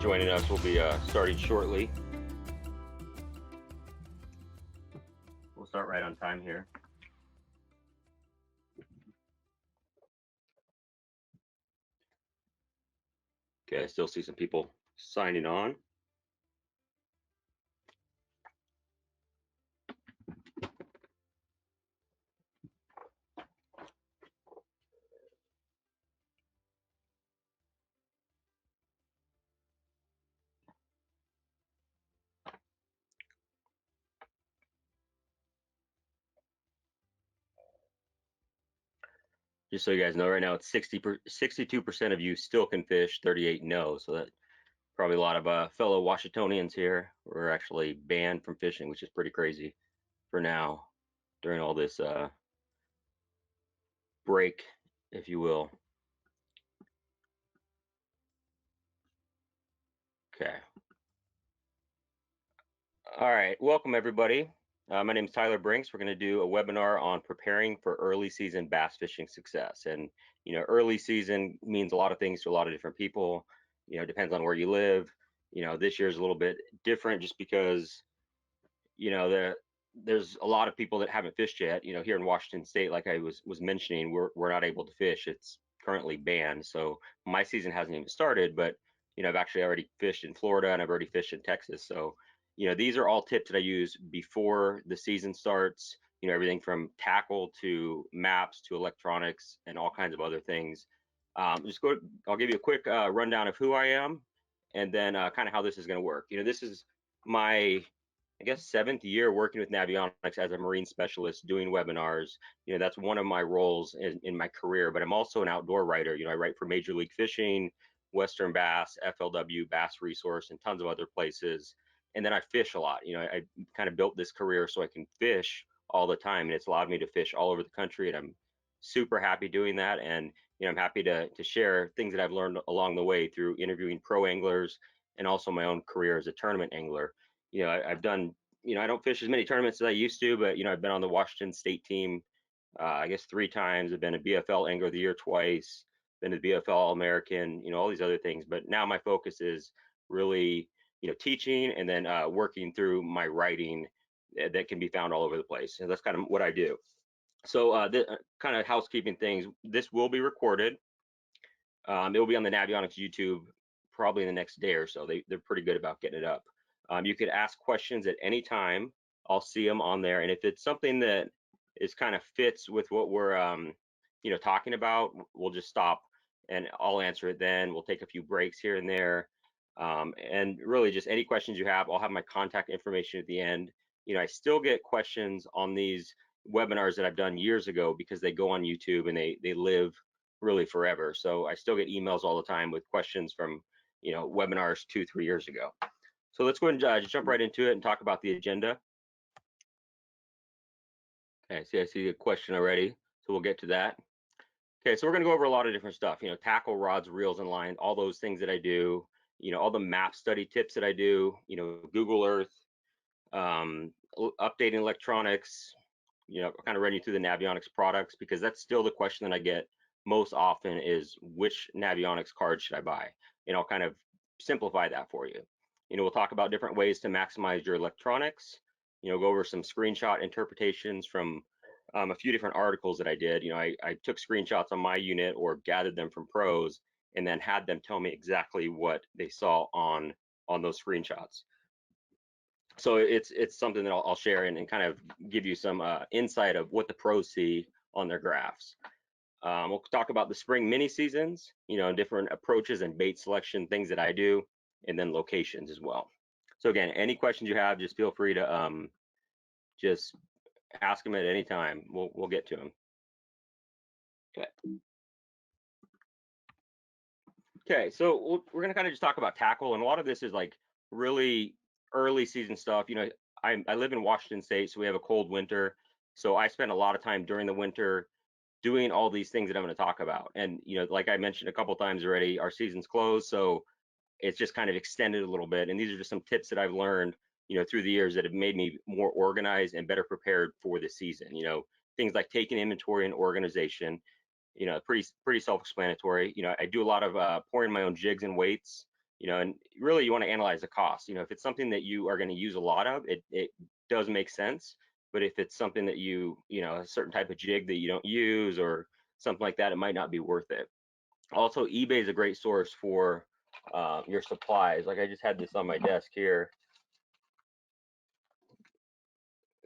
joining us. We'll be starting shortly. We'll start right on time here. Okay, I still see some people signing on. Just so you guys know, right now it's 62% of you still can fish, 38 no. So that probably a lot of fellow Washingtonians here were actually banned from fishing, which is pretty crazy for now during all this break, if you will. Okay. All right, welcome everybody. My name is Tyler Brinks. We're going to do a webinar on preparing for early season bass fishing success. And, you know, early season means a lot of things to a lot of different people. You know, it depends on where you live. You know, this year's a little bit different just because, you know, there's a lot of people that haven't fished yet. You know, here in Washington State, like I was mentioning, we're not able to fish. It's currently banned. So my season hasn't even started, but, you know, I've actually already fished in Florida and I've already fished in Texas. So, you know, these are all tips that I use before the season starts, you know, everything from tackle to maps to electronics and all kinds of other things. I'll give you a quick rundown of who I am and then kind of how this is going to work. You know, this is my, I guess, 7th year working with Navionics as a marine specialist doing webinars. You know, that's one of my roles in my career, but I'm also an outdoor writer. You know, I write for Major League Fishing, Western Bass, FLW, Bass Resource, and tons of other places. And then I fish a lot. You know, I kind of built this career so I can fish all the time, and it's allowed me to fish all over the country, and I'm super happy doing that. And you know, I'm happy to share things that I've learned along the way through interviewing pro anglers and also my own career as a tournament angler. You know, I've done, you know, I don't fish as many tournaments as I used to, but you know, I've been on the Washington State team, I guess 3 times. I've been a BFL Angler of the Year twice, been a BFL All-American, you know, all these other things. But now my focus is really, you know, teaching and then working through my writing that can be found all over the place. And that's kind of what I do. So kind of housekeeping things, this will be recorded. It will be on the Navionics YouTube probably in the next day or so. They're pretty good about getting it up. You could ask questions at any time. I'll see them on there. And if it's something that is kind of fits with what we're you know, talking about, we'll just stop and I'll answer it then. We'll take a few breaks here and there. And really just any questions you have, I'll have my contact information at the end. You know, I still get questions on these webinars that I've done years ago because they go on YouTube and they live really forever. So I still get emails all the time with questions from, you know, webinars 2-3 years ago. So let's go ahead and just jump right into it and talk about the agenda. Okay, I see a question already, so we'll get to that. Okay, so we're going to go over a lot of different stuff, you know, tackle, rods, reels, and lines, all those things that I do, you know, all the map study tips that I do, you know, Google Earth, updating electronics, you know, kind of running through the Navionics products, because that's still the question that I get most often is which Navionics card should I buy? And I'll kind of simplify that for you. You know, we'll talk about different ways to maximize your electronics, you know, go over some screenshot interpretations from a few different articles that I did. You know, I took screenshots on my unit or gathered them from pros and then had them tell me exactly what they saw on those screenshots. So it's something that I'll share and kind of give you some insight of what the pros see on their graphs. We'll talk about the spring mini seasons, you know, different approaches and bait selection, things that I do, and then locations as well. So again, any questions you have, just feel free to just ask them at any time. We'll get to them. Okay, so we're gonna kind of just talk about tackle, and a lot of this is like really early season stuff. You know, I live in Washington State, so we have a cold winter. So I spend a lot of time during the winter doing all these things that I'm going to talk about. And you know, like I mentioned a couple times already, our season's closed, so it's just kind of extended a little bit. And these are just some tips that I've learned, you know, through the years that have made me more organized and better prepared for the season. You know, things like taking inventory and organization. You know, pretty self-explanatory. You know, I do a lot of pouring my own jigs and weights. and really you want to analyze the cost. If it's something that you are going to use a lot of, it does make sense. But if it's something that a certain type of jig that you don't use or something like that, it might not be worth it. Also, eBay is a great source for your supplies. Like I just had this on my desk here.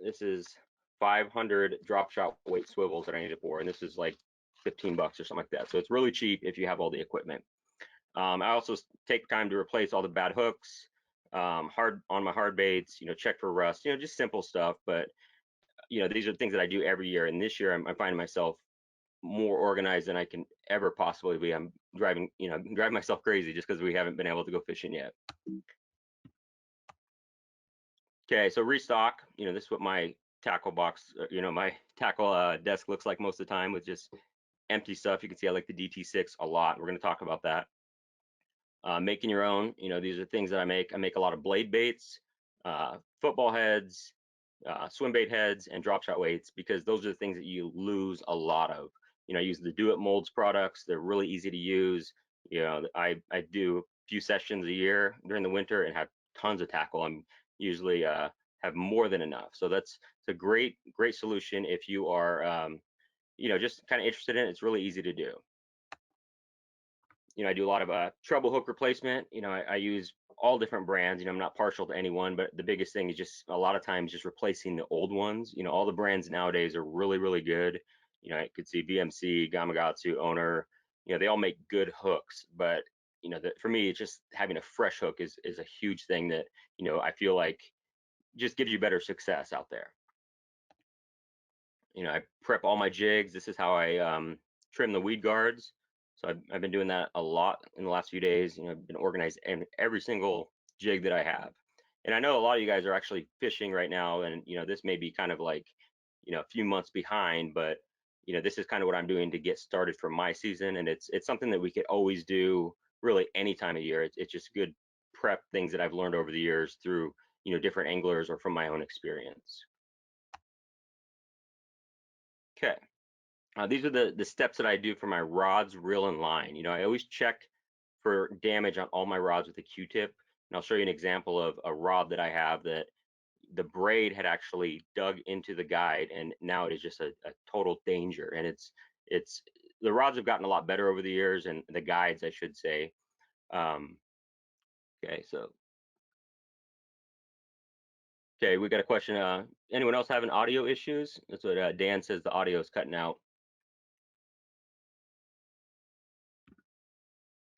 This is 500 drop shot weight swivels that I need it for, and this is like $15 or something like that. So it's really cheap if you have all the equipment. I also take time to replace all the bad hooks, hard on my hard baits. Check for rust. Just simple stuff. But these are things that I do every year. And this year, I'm finding myself more organized than I can ever possibly be. I'm driving myself crazy just because we haven't been able to go fishing yet. Okay, so restock. This is what my tackle box, my tackle desk looks like most of the time, with just empty stuff. You can see I like the DT6 a lot. We're going to talk about that. Making your own. These are things that I make. I make a lot of blade baits, football heads, swim bait heads, and drop shot weights, because those are the things that you lose a lot of. I use the Do It Molds products. They're really easy to use. I do a few sessions a year during the winter and have tons of tackle. I'm usually have more than enough. So it's a great solution if you are just kind of interested in it. It's really easy to do. I do a lot of treble hook replacement. I use all different brands. I'm not partial to any one, but the biggest thing is just a lot of times just replacing the old ones. All the brands nowadays are really, really good. I could see BMC, Gamakatsu, Owner. They all make good hooks, but for me, it's just having a fresh hook is a huge thing that I feel like just gives you better success out there. I prep all my jigs. This is how I trim the weed guards. So I've been doing that a lot in the last few days. I've been organized in every single jig that I have. And I know a lot of you guys are actually fishing right now, and this may be kind of like a few months behind, but this is kind of what I'm doing to get started for my season. And it's something that we could always do really any time of year. It's just good prep things that I've learned over the years through different anglers or from my own experience. Okay. These are the steps that I do for my rods, reel, and line. I always check for damage on all my rods with a Q-tip. And I'll show you an example of a rod that I have that the braid had actually dug into the guide, and now it is just a total danger. And it's the rods have gotten a lot better over the years, and the guides, I should say. Okay, we got a question. Anyone else having audio issues? That's what Dan says. The audio is cutting out.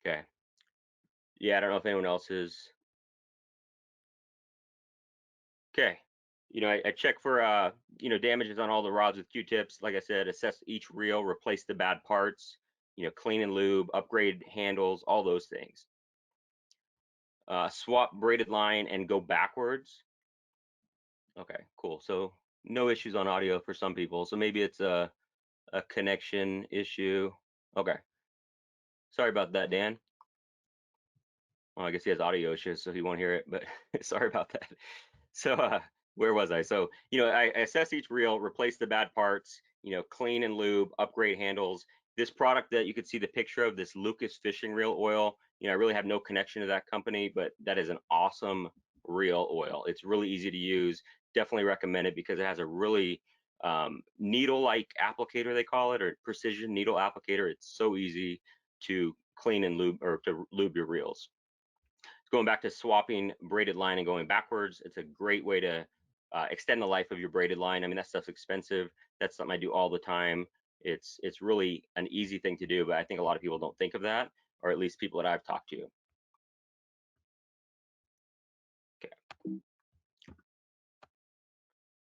Okay. Yeah, I don't know if anyone else is. Okay. I check for damages on all the rods with Q-tips. Like I said, assess each reel, replace the bad parts, clean and lube, upgrade handles, all those things. Swap braided line and go backwards. Okay, cool. So no issues on audio for some people. So maybe it's a connection issue. Okay. Sorry about that, Dan. Well, I guess he has audio issues, so he won't hear it, but sorry about that. So where was I? So, I assess each reel, replace the bad parts, clean and lube, upgrade handles. This product that you could see the picture of, this Lucas fishing reel oil, I really have no connection to that company, but that is an awesome reel oil. It's really easy to use. Definitely recommend it because it has a really needle-like applicator, they call it, or precision needle applicator. It's so easy to clean and lube, or to lube your reels. Going back to swapping braided line and going backwards, it's a great way to extend the life of your braided line. I mean, that stuff's expensive. That's something I do all the time. It's really an easy thing to do, but I think a lot of people don't think of that, or at least people that I've talked to.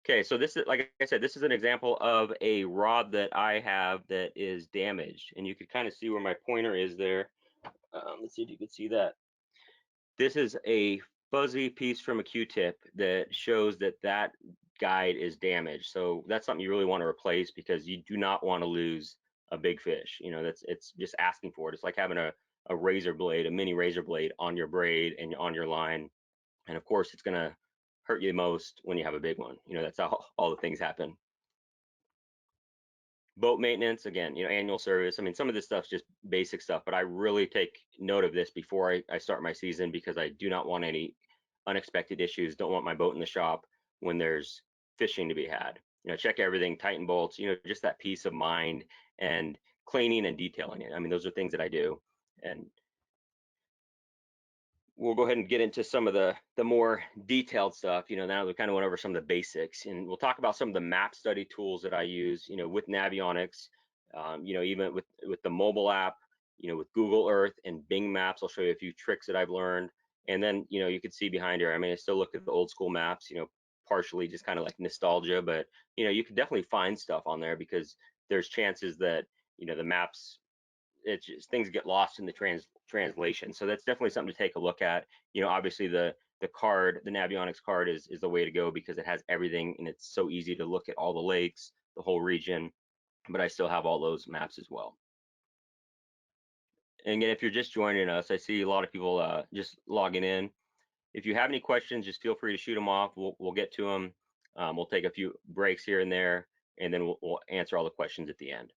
Okay, so this is, like I said, this is an example of a rod that I have that is damaged, and you can kind of see where my pointer is there. Let's see if you can see that. This is a fuzzy piece from a Q-tip that shows that that guide is damaged. So that's something you really want to replace, because you do not want to lose a big fish. It's just asking for it. It's like having a razor blade, a mini razor blade on your braid and on your line. And of course, it's going to hurt you most when you have a big one. That's how all the things happen. Boat maintenance, again, annual service. I mean, some of this stuff's just basic stuff, but I really take note of this before I start my season because I do not want any unexpected issues. Don't want my boat in the shop when there's fishing to be had. Check everything, tighten bolts, just that peace of mind, and cleaning and detailing it. I mean, those are things that I do. And we'll go ahead and get into some of the more detailed stuff. Now we kind of went over some of the basics, and we'll talk about some of the map study tools that I use. With Navionics, even with the mobile app, with Google Earth and Bing Maps. I'll show you a few tricks that I've learned, and then you can see behind here. I mean, I still look at the old school maps. Partially just kind of like nostalgia, but you can definitely find stuff on there because there's chances that the maps, it's just things get lost in the translation. So that's definitely something to take a look at. Obviously the card, the Navionics card is the way to go because it has everything and it's so easy to look at all the lakes, the whole region, but I still have all those maps as well. And again, if you're just joining us, I see a lot of people just logging in. If you have any questions, just feel free to shoot them off. We'll get to them. We'll take a few breaks here and there, and then we'll answer all the questions at the end.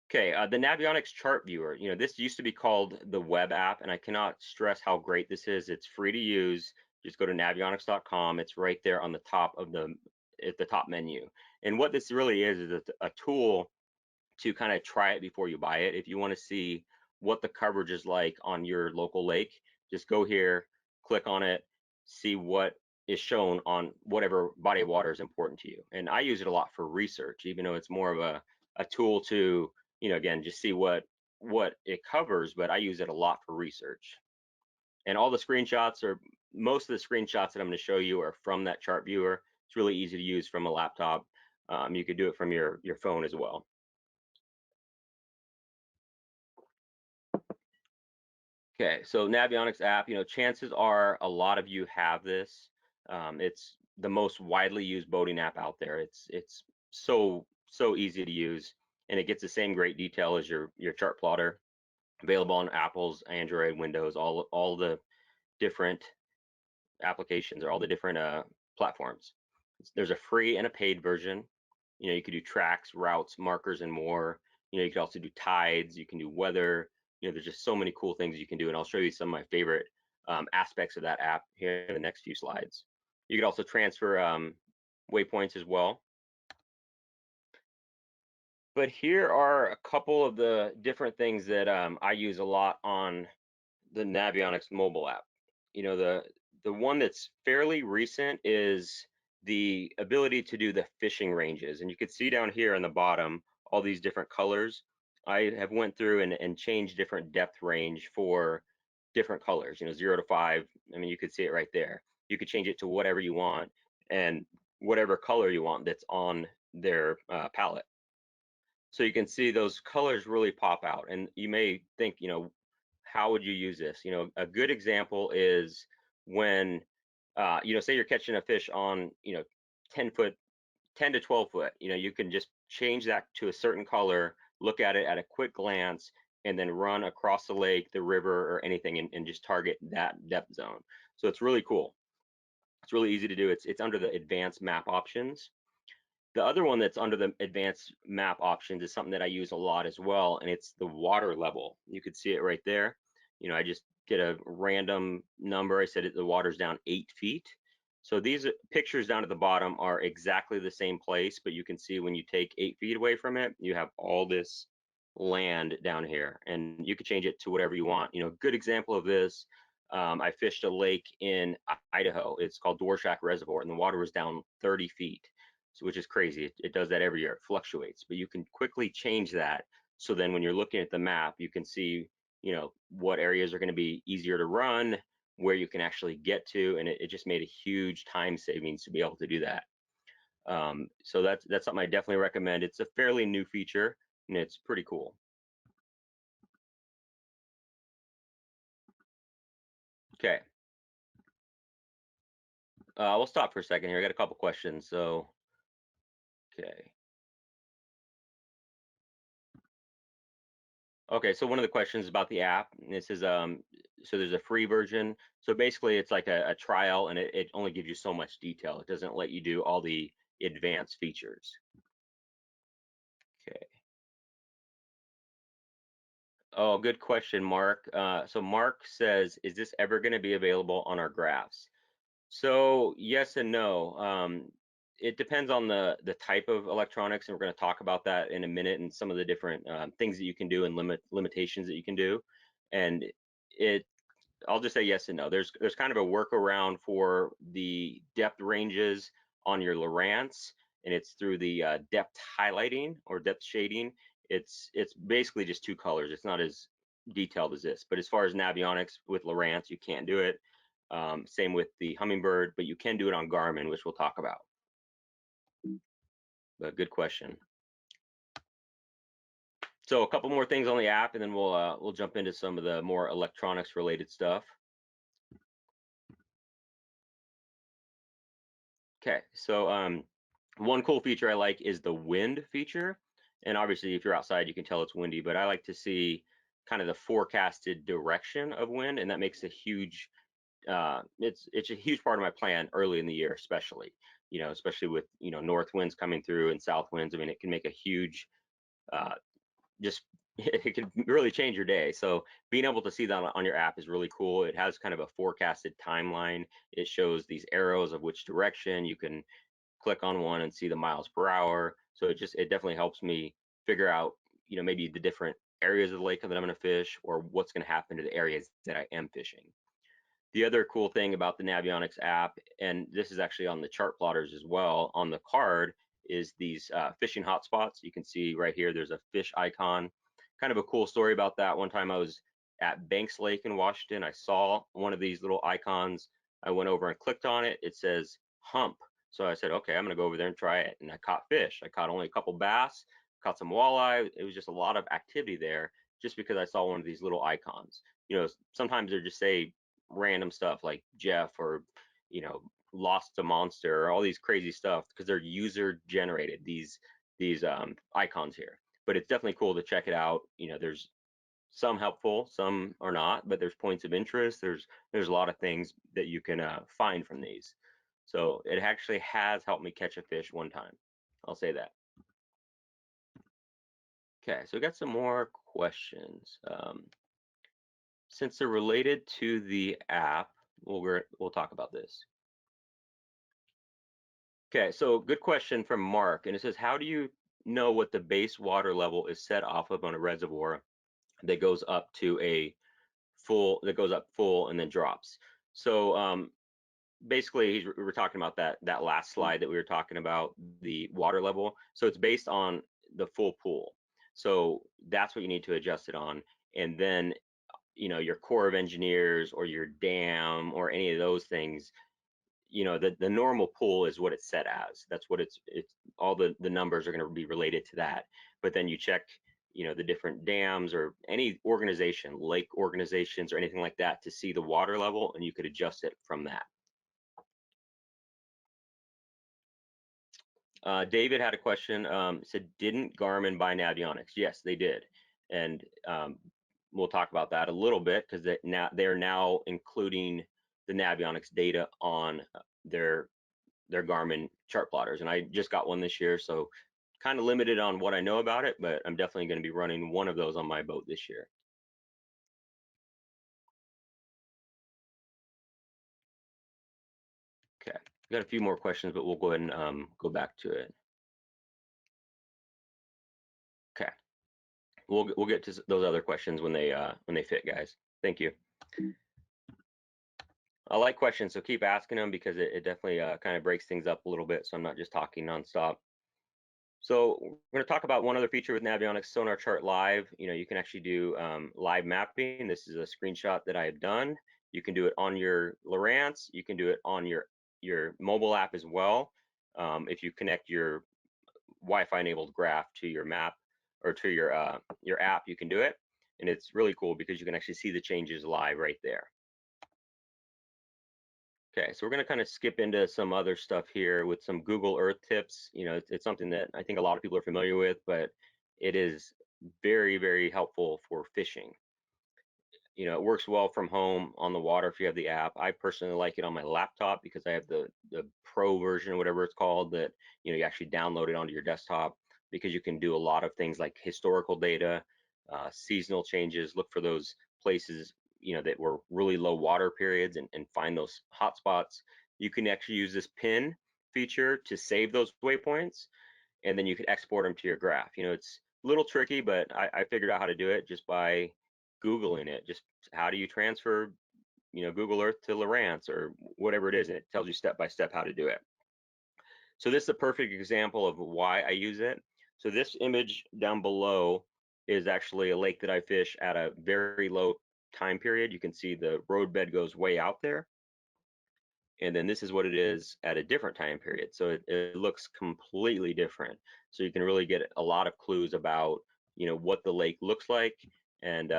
Okay, the Navionics chart viewer. This used to be called the web app, and I cannot stress how great this is. It's free to use. Just go to navionics.com. It's right there on the top of at the top menu. And what this really is a tool to kind of try it before you buy it. If you want to see what the coverage is like on your local lake, just go here, click on it, see what is shown on whatever body of water is important to you. And I use it a lot for research, even though it's more of a tool to, again, just see what it covers, but I use it a lot for research. And all the screenshots, or most of the screenshots that I'm going to show you, are from that chart viewer. It's really easy to use from a laptop. You could do it from your phone as well. Okay, so Navionics app, chances are a lot of you have this. It's the most widely used boating app out there. It's so easy to use, and it gets the same great detail as your chart plotter. Available on Apple's, Android, Windows, all the different applications or all the different platforms. There's a free and a paid version. You can do tracks, routes, markers, and more. You can also do tides. You can do weather. There's just so many cool things you can do, and I'll show you some of my favorite aspects of that app here in the next few slides. You can also transfer waypoints as well. But here are a couple of the different things that I use a lot on the Navionics mobile app. The one that's fairly recent is the ability to do the fishing ranges. And you can see down here on the bottom all these different colors. I have went through and changed different depth range for different colors, 0 to 5. I mean, you could see it right there. You could change it to whatever you want and whatever color you want that's on their palette. So you can see those colors really pop out. And you may think, how would you use this? A good example is when, say you're catching a fish on, 10 to 12 foot, you can just change that to a certain color, look at it at a quick glance, and then run across the lake, the river, or anything and just target that depth zone. So it's really cool. It's really easy to do. It's under the advanced map options. The other one that's under the advanced map options is something that I use a lot as well, and it's the water level. You could see it right there. I just get a random number. I said the water's down 8 feet. So these pictures down at the bottom are exactly the same place, but you can see when you take 8 feet away from it, you have all this land down here, and you could change it to whatever you want. A good example of this, I fished a lake in Idaho. It's called Dworshak Reservoir, and the water was down 30 feet. So, which is crazy. It does that every year. It fluctuates, but you can quickly change that. So then when you're looking at the map, you can see, what areas are going to be easier to run, where you can actually get to, and it just made a huge time savings to be able to do that. So that's something I definitely recommend. It's a fairly new feature, and it's pretty cool. Okay. We'll stop for a second here. I got a couple questions. So, okay. Okay, so one of the questions about the app, and this is so there's a free version. So basically it's like a trial, and it only gives you so much detail. It doesn't let you do all the advanced features. Okay. Oh, good question, Mark. So Mark says, is this ever going to be available on our graphs? So yes and no. It depends on the type of electronics, and we're going to talk about that in a minute, and some of the different things that you can do and limitations that you can do. And it, I'll just say yes and no. There's kind of a workaround for the depth ranges on your Lowrance, and it's through the depth highlighting or depth shading. It's basically just two colors. It's not as detailed as this. But as far as Navionics with Lowrance, you can't do it. Same with the Humminbird, but you can do it on Garmin, which we'll talk about. But good question. So a couple more things on the app, and then we'll jump into some of the more electronics related stuff. Okay, so one cool feature I like is the wind feature. And obviously, if you're outside, you can tell it's windy, but I like to see kind of the forecasted direction of wind, and that makes a huge, it's a huge part of my plan early in the year, especially, especially with, north winds coming through and south winds. I mean, it can make a huge, just, it can really change your day. So being able to see that on your app is really cool. It has kind of a forecasted timeline. It shows these arrows of which direction. You can click on one and see the miles per hour. So it definitely helps me figure out, maybe the different areas of the lake that I'm going to fish, or what's going to happen to the areas that I am fishing. The other cool thing about the Navionics app, and this is actually on the chart plotters as well, on the card, is these fishing hotspots. You can see right here, there's a fish icon. Kind of a cool story about that. One time I was at Banks Lake in Washington. I saw one of these little icons. I went over and clicked on it. It says hump. So I said, okay, I'm going to go over there and try it. And I caught fish. I caught only a couple bass, caught some walleye. It was just a lot of activity there just because I saw one of these little icons. Sometimes they just say random stuff like Jeff, or lost a monster, or all these crazy stuff, because they're user generated, these icons here. But it's definitely cool to check it out. There's some helpful, some are not, but there's points of interest. There's a lot of things that you can find from these. So it actually has helped me catch a fish one time, I'll say that. Okay, so we got some more questions. Since they're related to the app, we'll talk about this. Okay, so good question from Mark, and it says, how do you know what the base water level is set off of on a reservoir that goes up to a full, and then drops? So basically, we're talking about that last slide that we were talking about, the water level. So it's based on the full pool. So that's what you need to adjust it on, and then your Corps of Engineers or your dam or any of those things, the normal pool is what it's set as. That's what it's all the numbers are going to be related to that. But then you check the different dams or any organization, lake organizations or anything like that, to see the water level, and you could adjust it from that. David had a question, said, didn't Garmin buy Navionics? Yes, they did. And we'll talk about that a little bit, because they're now including the Navionics data on their Garmin chart plotters. And I just got one this year, so kind of limited on what I know about it, but I'm definitely going to be running one of those on my boat this year. Okay, we got a few more questions, but we'll go ahead and go back to it. Okay, we'll get to those other questions when they fit, guys. Thank you. I like questions, so keep asking them, because it definitely kind of breaks things up a little bit, so I'm not just talking nonstop. So we're going to talk about one other feature with Navionics Sonar Chart Live. You can actually do live mapping. This is a screenshot that I have done. You can do it on your Lowrance. You can do it on your mobile app as well. If you connect your Wi-Fi enabled graph to your map or to your app, you can do it. And it's really cool because you can actually see the changes live right there. Okay, so we're going to kind of skip into some other stuff here with some Google Earth tips. It's something that I think a lot of people are familiar with, but it is very, very helpful for fishing. it works well from home on the water if you have the app. I personally like it on my laptop because I have the pro version or whatever it's called, that you actually download it onto your desktop, because you can do a lot of things like historical data, seasonal changes, look for those places that were really low water periods, and find those hot spots. You can actually use this pin feature to save those waypoints, and then you can export them to your graph. It's a little tricky, but I figured out how to do it just by Googling it. Just how do you transfer, Google Earth to Lowrance or whatever it is, and it tells you step by step how to do it. So this is a perfect example of why I use it. So this image down below is actually a lake that I fish at a very low time period. You can see the roadbed goes way out there. And then this is what it is at a different time period. So it looks completely different. So you can really get a lot of clues about, what the lake looks like. And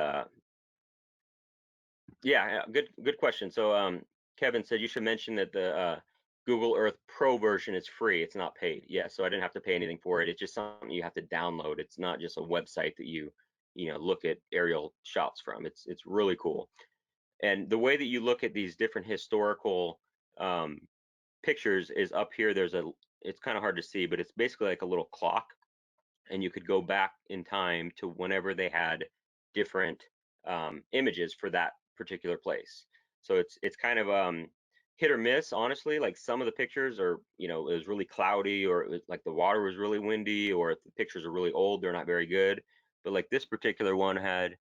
yeah, good question. So Kevin said you should mention that the Google Earth Pro version is free. It's not paid. Yeah, so I didn't have to pay anything for it. It's just something you have to download. It's not just a website that you look at aerial shots from. It's really cool. And the way that you look at these different historical pictures is up here. It's kind of hard to see, but it's basically like a little clock, and you could go back in time to whenever they had different images for that particular place. So it's kind of hit or miss, honestly. Like some of the pictures are, it was really cloudy, or it was like the water was really windy, or if the pictures are really old, they're not very good. But like this particular one had,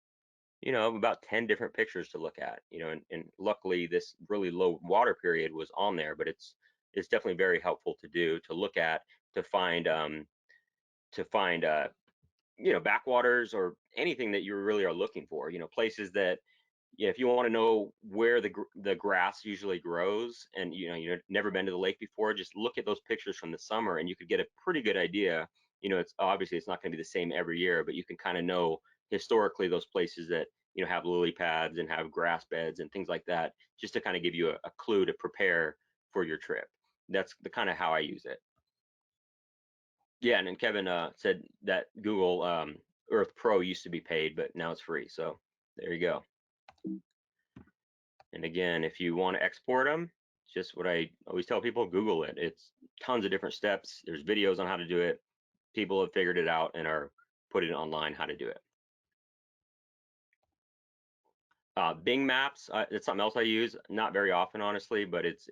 about 10 different pictures to look at, and luckily this really low water period was on there, but it's definitely very helpful to do, to look at, to find backwaters or anything that you really are looking for, places that, if you want to know where the grass usually grows, and you've never been to the lake before, just look at those pictures from the summer and you could get a pretty good idea. It's obviously it's not going to be the same every year, but you can kind of know historically those places that have lily pads and have grass beds and things like that, just to kind of give you a clue to prepare for your trip. That's the kind of how I use it. Yeah, and then Kevin said that Google Earth Pro used to be paid, but now it's free. So there you go. And again, if you want to export them, just what I always tell people, Google it. It's tons of different steps. There's videos on how to do it. People have figured it out and are putting it online how to do it. Bing Maps, it's something else I use, not very often, honestly, but it's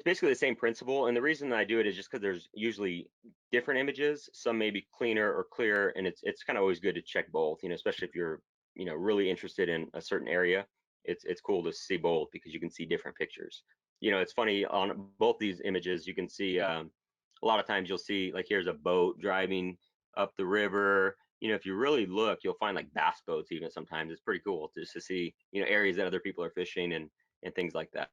basically the same principle. And the reason that I do it is just because there's usually different images. Some may be cleaner or clearer, and it's kind of always good to check both, especially if you're really interested in a certain area. It's cool to see both because you can see different pictures. It's funny, on both these images you can see a lot of times you'll see, like, here's a boat driving up the river. If you really look, you'll find like bass boats even sometimes. It's pretty cool just to see areas that other people are fishing and things like that.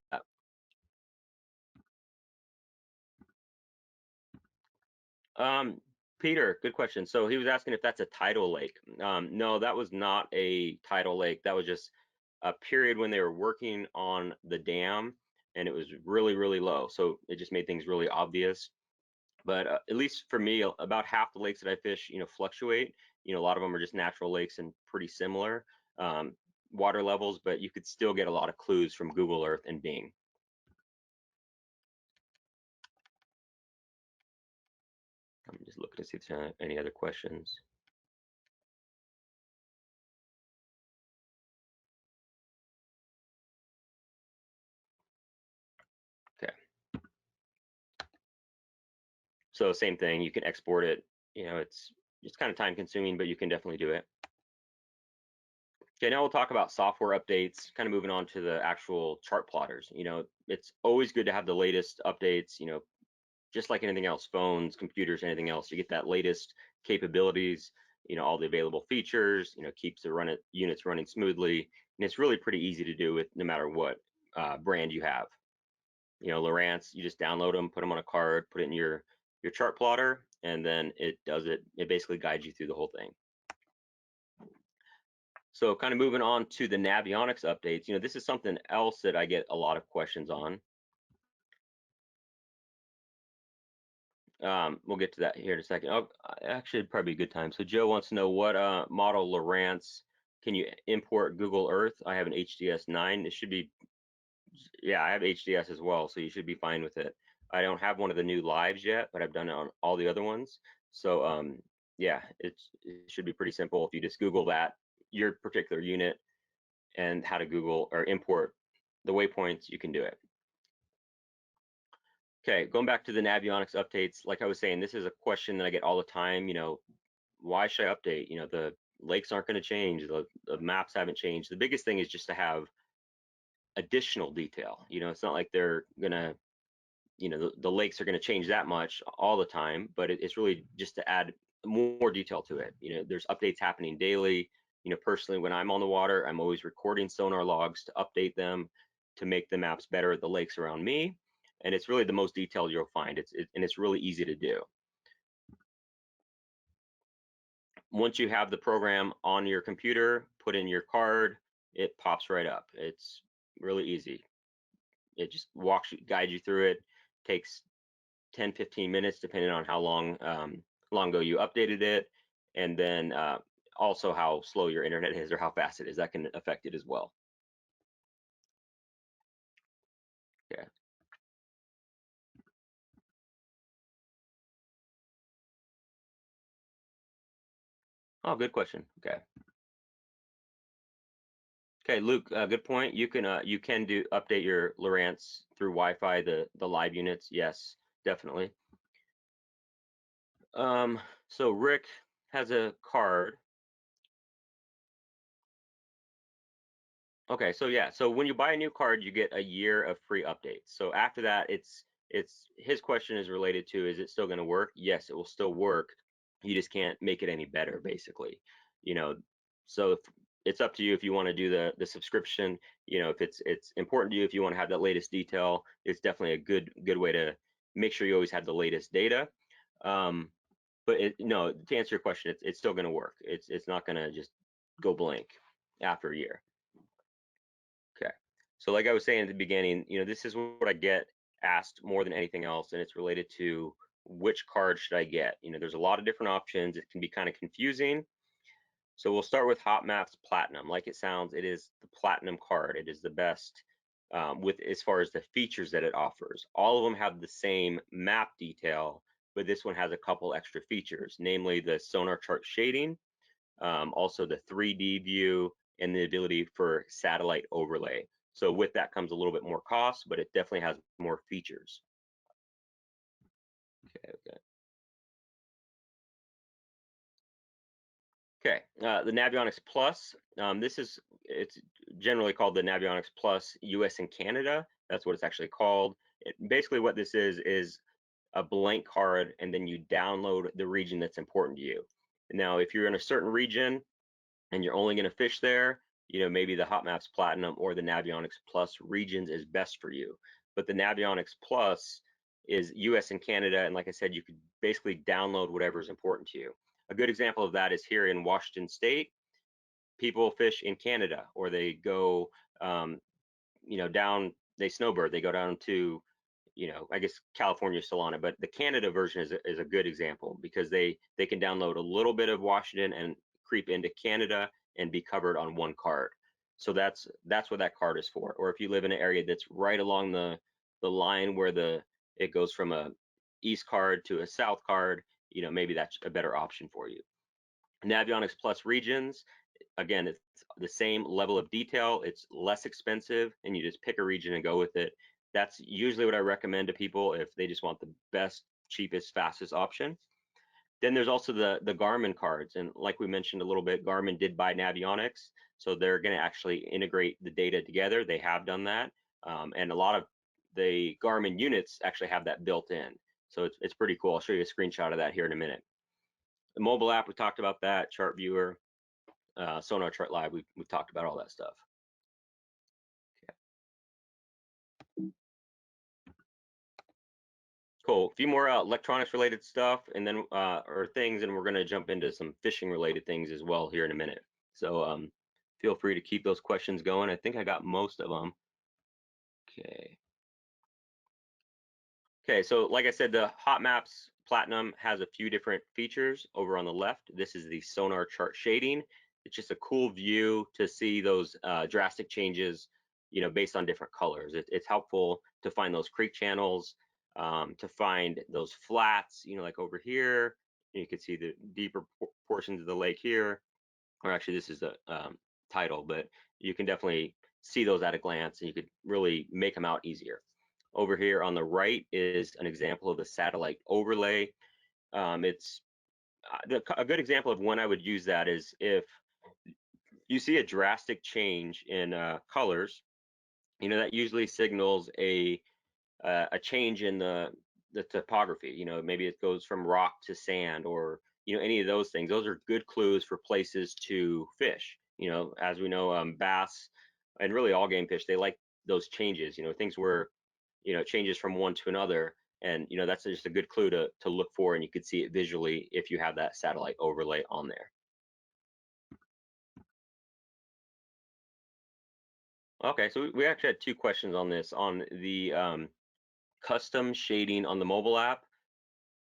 Peter, good question. So he was asking if that's a tidal lake. No, that was not a tidal lake. That was just a period when they were working on the dam, and it was really, really low. So it just made things really obvious. But at least for me, about half the lakes that I fish, fluctuate. A lot of them are just natural lakes and pretty similar water levels, but you could still get a lot of clues from Google Earth and Bing. I'm just looking to see if there's any other questions. Okay. So same thing, you can export it. It's kind of time consuming, but you can definitely do it. Okay, now we'll talk about software updates, kind of moving on to the actual chart plotters. It's always good to have the latest updates, just like anything else, phones, computers, anything else, you get that latest capabilities, all the available features, keeps the units running smoothly. And it's really pretty easy to do with no matter what brand you have. Lowrance, you just download them, put them on a card, put it in your chart plotter, and then it does it. It basically guides you through the whole thing. So kind of moving on to the Navionics updates, this is something else that I get a lot of questions on. We'll get to that here in a second. Oh, actually, it'd probably be a good time. So Joe wants to know what model Lowrance can you import Google Earth? I have an HDS 9. It should be, yeah, I have HDS as well, so you should be fine with it. I don't have one of the new lives yet, but I've done it on all the other ones. So yeah, it should be pretty simple. If you just Google that, your particular unit, and how to Google or import the waypoints, you can do it. Okay, going back to the Navionics updates, like I was saying, this is a question that I get all the time. You know, why should I update? You know, the lakes aren't going to change, the maps haven't changed. The biggest thing is just to have additional detail. You know, it's not like they're gonna, you know, the lakes are going to change that much all the time, but it's really just to add more detail to it. You know, there's updates happening daily. You know, personally, when I'm on the water, I'm always recording sonar logs to update them, to make the maps better at the lakes around me. And it's really the most detailed you'll find. And it's really easy to do. Once you have the program on your computer, put in your card, it pops right up. It's really easy. It just guides you through it. Takes 10-15 minutes depending on how long ago you updated it, and then also how slow your internet is or how fast it is. That can affect it as well. Yeah. Oh, good question. Okay. Okay, Luke, good point. You can update your Lowrance through Wi-Fi, the live units. Yes, definitely. So Rick has a card. Okay, so yeah, so when you buy a new card, you get a year of free updates. So after that, it's his question is related to, is it still going to work? Yes, it will still work. You just can't make it any better, basically. You know, so it's up to you if you want to do the subscription. You know, if it's important to you, if you want to have that latest detail, it's definitely a good way to make sure you always have the latest data. But no, to answer your question, it's still going to work. It's not going to just go blank after a year. Okay. So like I was saying at the beginning, you know, this is what I get asked more than anything else, and it's related to which card should I get? You know, there's a lot of different options. It can be kind of confusing. So we'll start with HotMaps Platinum. Like it sounds, it is the platinum card. It is the best with as far as the features that it offers. All of them have the same map detail, but this one has a couple extra features, namely the sonar chart shading, also the 3D view, and the ability for satellite overlay. So with that comes a little bit more cost, but it definitely has more features. Okay, the Navionics Plus. It's generally called the Navionics Plus US and Canada. That's what it's actually called. Basically what this is a blank card, and then you download the region that's important to you. Now, if you're in a certain region and you're only going to fish there, you know, maybe the HotMaps Platinum or the Navionics Plus regions is best for you. But the Navionics Plus is US and Canada, and like I said, you could basically download whatever is important to you. A good example of that is here in Washington State. People fish in Canada, or they go, you know, they snowbird, they go down to, you know, I guess California is still on it, but the Canada version is a good example because they can download a little bit of Washington and creep into Canada and be covered on one card. So that's what that card is for. Or if you live in an area that's right along the line where it goes from a east card to a south card, you know, maybe that's a better option for you. Navionics Plus regions, again, it's the same level of detail. It's less expensive, and you just pick a region and go with it. That's usually what I recommend to people if they just want the best, cheapest, fastest option. Then there's also the Garmin cards, and like we mentioned a little bit, Garmin did buy Navionics, so they're going to actually integrate the data together. They have done that, and a lot of the Garmin units actually have that built in. So it's pretty cool. I'll show you a screenshot of that here in a minute. The mobile app, we talked about that. Chart viewer, Sonar Chart Live, we've talked about all that stuff. Okay. Cool. A few more electronics related stuff, and then or things, and we're going to jump into some fishing related things as well here in a minute. So feel free to keep those questions going. I think I got most of them. Okay. Okay, so like I said, the HotMaps Platinum has a few different features over on the left. This is the sonar chart shading. It's just a cool view to see those drastic changes, based on different colors. It's helpful to find those creek channels, to find those flats, like over here. You can see the deeper portions of the lake here, or actually this is the title, but you can definitely see those at a glance and you could really make them out easier. Over here on the right is an example of the satellite overlay. It's a good example of when I would use that is if you see a drastic change in colors, that usually signals a change in the topography. Maybe it goes from rock to sand, or any of those things. Those are good clues for places to fish. As we know, bass and really all game fish, they like those changes. Things where it changes from one to another, and that's just a good clue to look for, and you could see it visually if you have that satellite overlay on there. Okay, so we actually had two questions on this on the custom shading on the mobile app.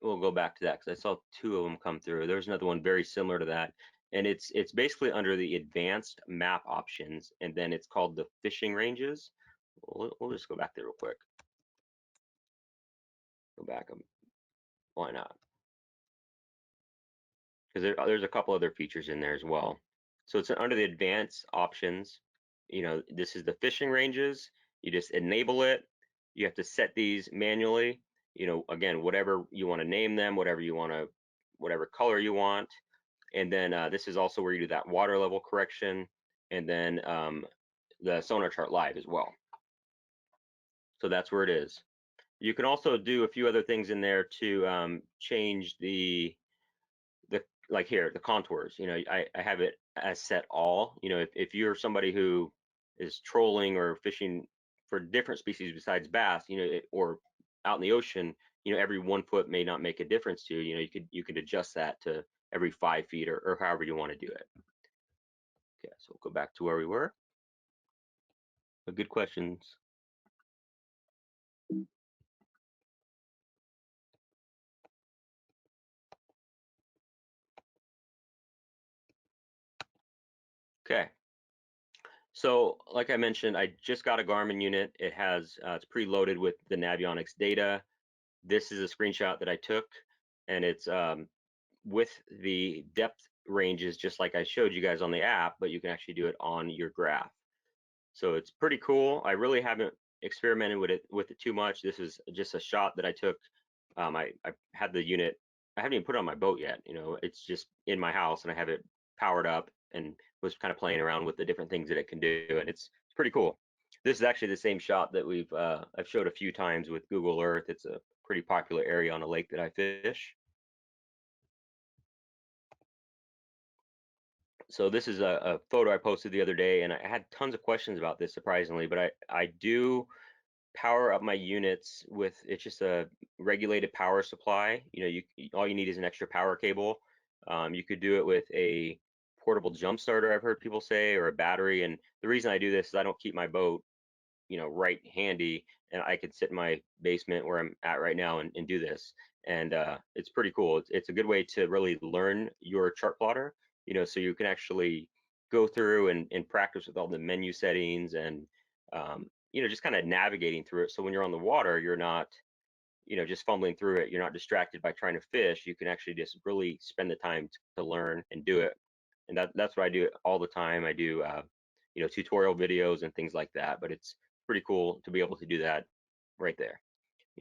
We'll go back to that because I saw two of them come through. There's another one very similar to that, and it's basically under the advanced map options, and then it's called the fishing ranges. We'll just go back there real quick. Go back. Why not? Because there's a couple other features in there as well. So it's under the advanced options. This is the fishing ranges. You just enable it. You have to set these manually. Again, whatever you want to name them, whatever color you want. And then this is also where you do that water level correction, and then the sonar chart live as well. So that's where it is. You can also do a few other things in there to change the like here, the contours. I have it as set all. If you're somebody who is trolling or fishing for different species besides bass, or out in the ocean, every 1 foot may not make a difference to you. You could adjust that to every 5 feet or however you want to do it. Okay, so we'll go back to where we were. But good questions. Okay. So like I mentioned, I just got a Garmin unit. It has it's preloaded with the Navionics data. This is a screenshot that I took, and it's with the depth ranges, just like I showed you guys on the app, but you can actually do it on your graph. So it's pretty cool. I really haven't experimented with it too much. This is just a shot that I took. I had the unit. I haven't even put it on my boat yet. It's just in my house, and I have it powered up, and was kind of playing around with the different things that it can do, and it's pretty cool. This is actually the same shot that I've showed a few times with Google Earth. It's a pretty popular area on a lake that I fish. So this is a photo I posted the other day, and I had tons of questions about this, surprisingly, but I do power up my units with, it's just a regulated power supply. All you need is an extra power cable. You could do it with a portable jump starter, I've heard people say, or a battery. And the reason I do this is I don't keep my boat right handy, and I could sit in my basement where I'm at right now and do this. And it's pretty cool. It's a good way to really learn your chart plotter, so you can actually go through and practice with all the menu settings, and just kind of navigating through it. So when you're on the water, you're not just fumbling through it. You're not distracted by trying to fish. You can actually just really spend the time to learn and do it. And that's what I do all the time. I do tutorial videos and things like that, but it's pretty cool to be able to do that right there.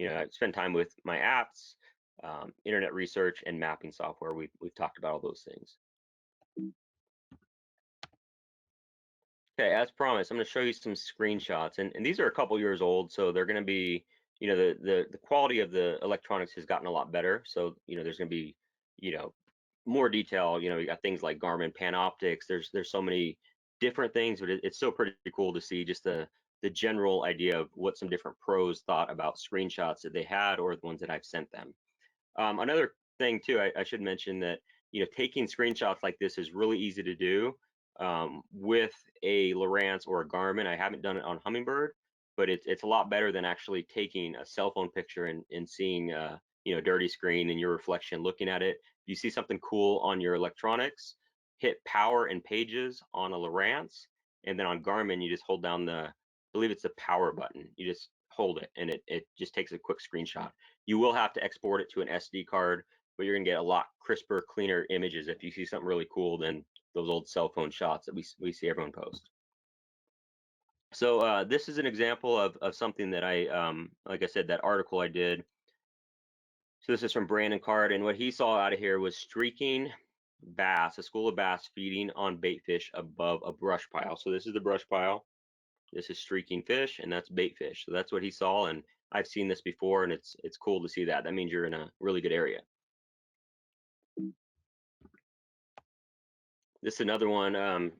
I spend time with my apps, internet research, and mapping software. We've talked about all those things. Okay, as promised, I'm going to show you some screenshots, and these are a couple years old, so they're going to be, the quality of the electronics has gotten a lot better. So there's going to be, more detail. You got things like Garmin Panoptics. There's so many different things, but it's still pretty cool to see just the general idea of what some different pros thought about screenshots that they had, or the ones that I've sent them. Another thing too, I should mention that taking screenshots like this is really easy to do with a Lowrance or a Garmin. I haven't done it on Humminbird, but it's a lot better than actually taking a cell phone picture and seeing dirty screen and your reflection looking at it. If you see something cool on your electronics, hit power and pages on a Lowrance, and then on Garmin, you just hold down I believe it's the power button. You just hold it and it just takes a quick screenshot. You will have to export it to an SD card, but you're gonna get a lot crisper, cleaner images if you see something really cool than those old cell phone shots that we see everyone post. So this is an example of something that like I said, that article I did. So this is from Brandon Card, and what he saw out of here was streaking bass, a school of bass feeding on bait fish above a brush pile. So this is the brush pile. This is streaking fish, and that's bait fish. So that's what he saw, and I've seen this before, and it's cool to see that. That means you're in a really good area. This is another one.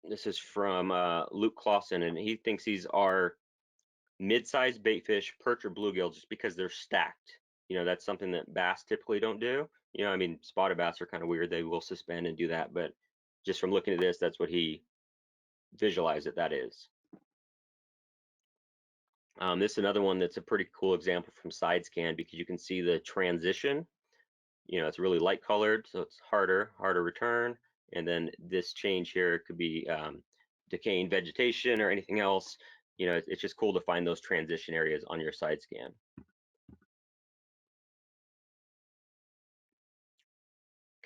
This is from Luke Clausen, and he thinks these are mid-sized bait fish, perch or bluegill, just because they're stacked. That's something that bass typically don't do. I mean, spotted bass are kind of weird. They will suspend and do that, but just from looking at this, that's what he visualized that is. This is another one that's a pretty cool example from side scan, because you can see the transition. It's really light colored, so it's harder return. And then this change here could be decaying vegetation or anything else. It's just cool to find those transition areas on your side scan.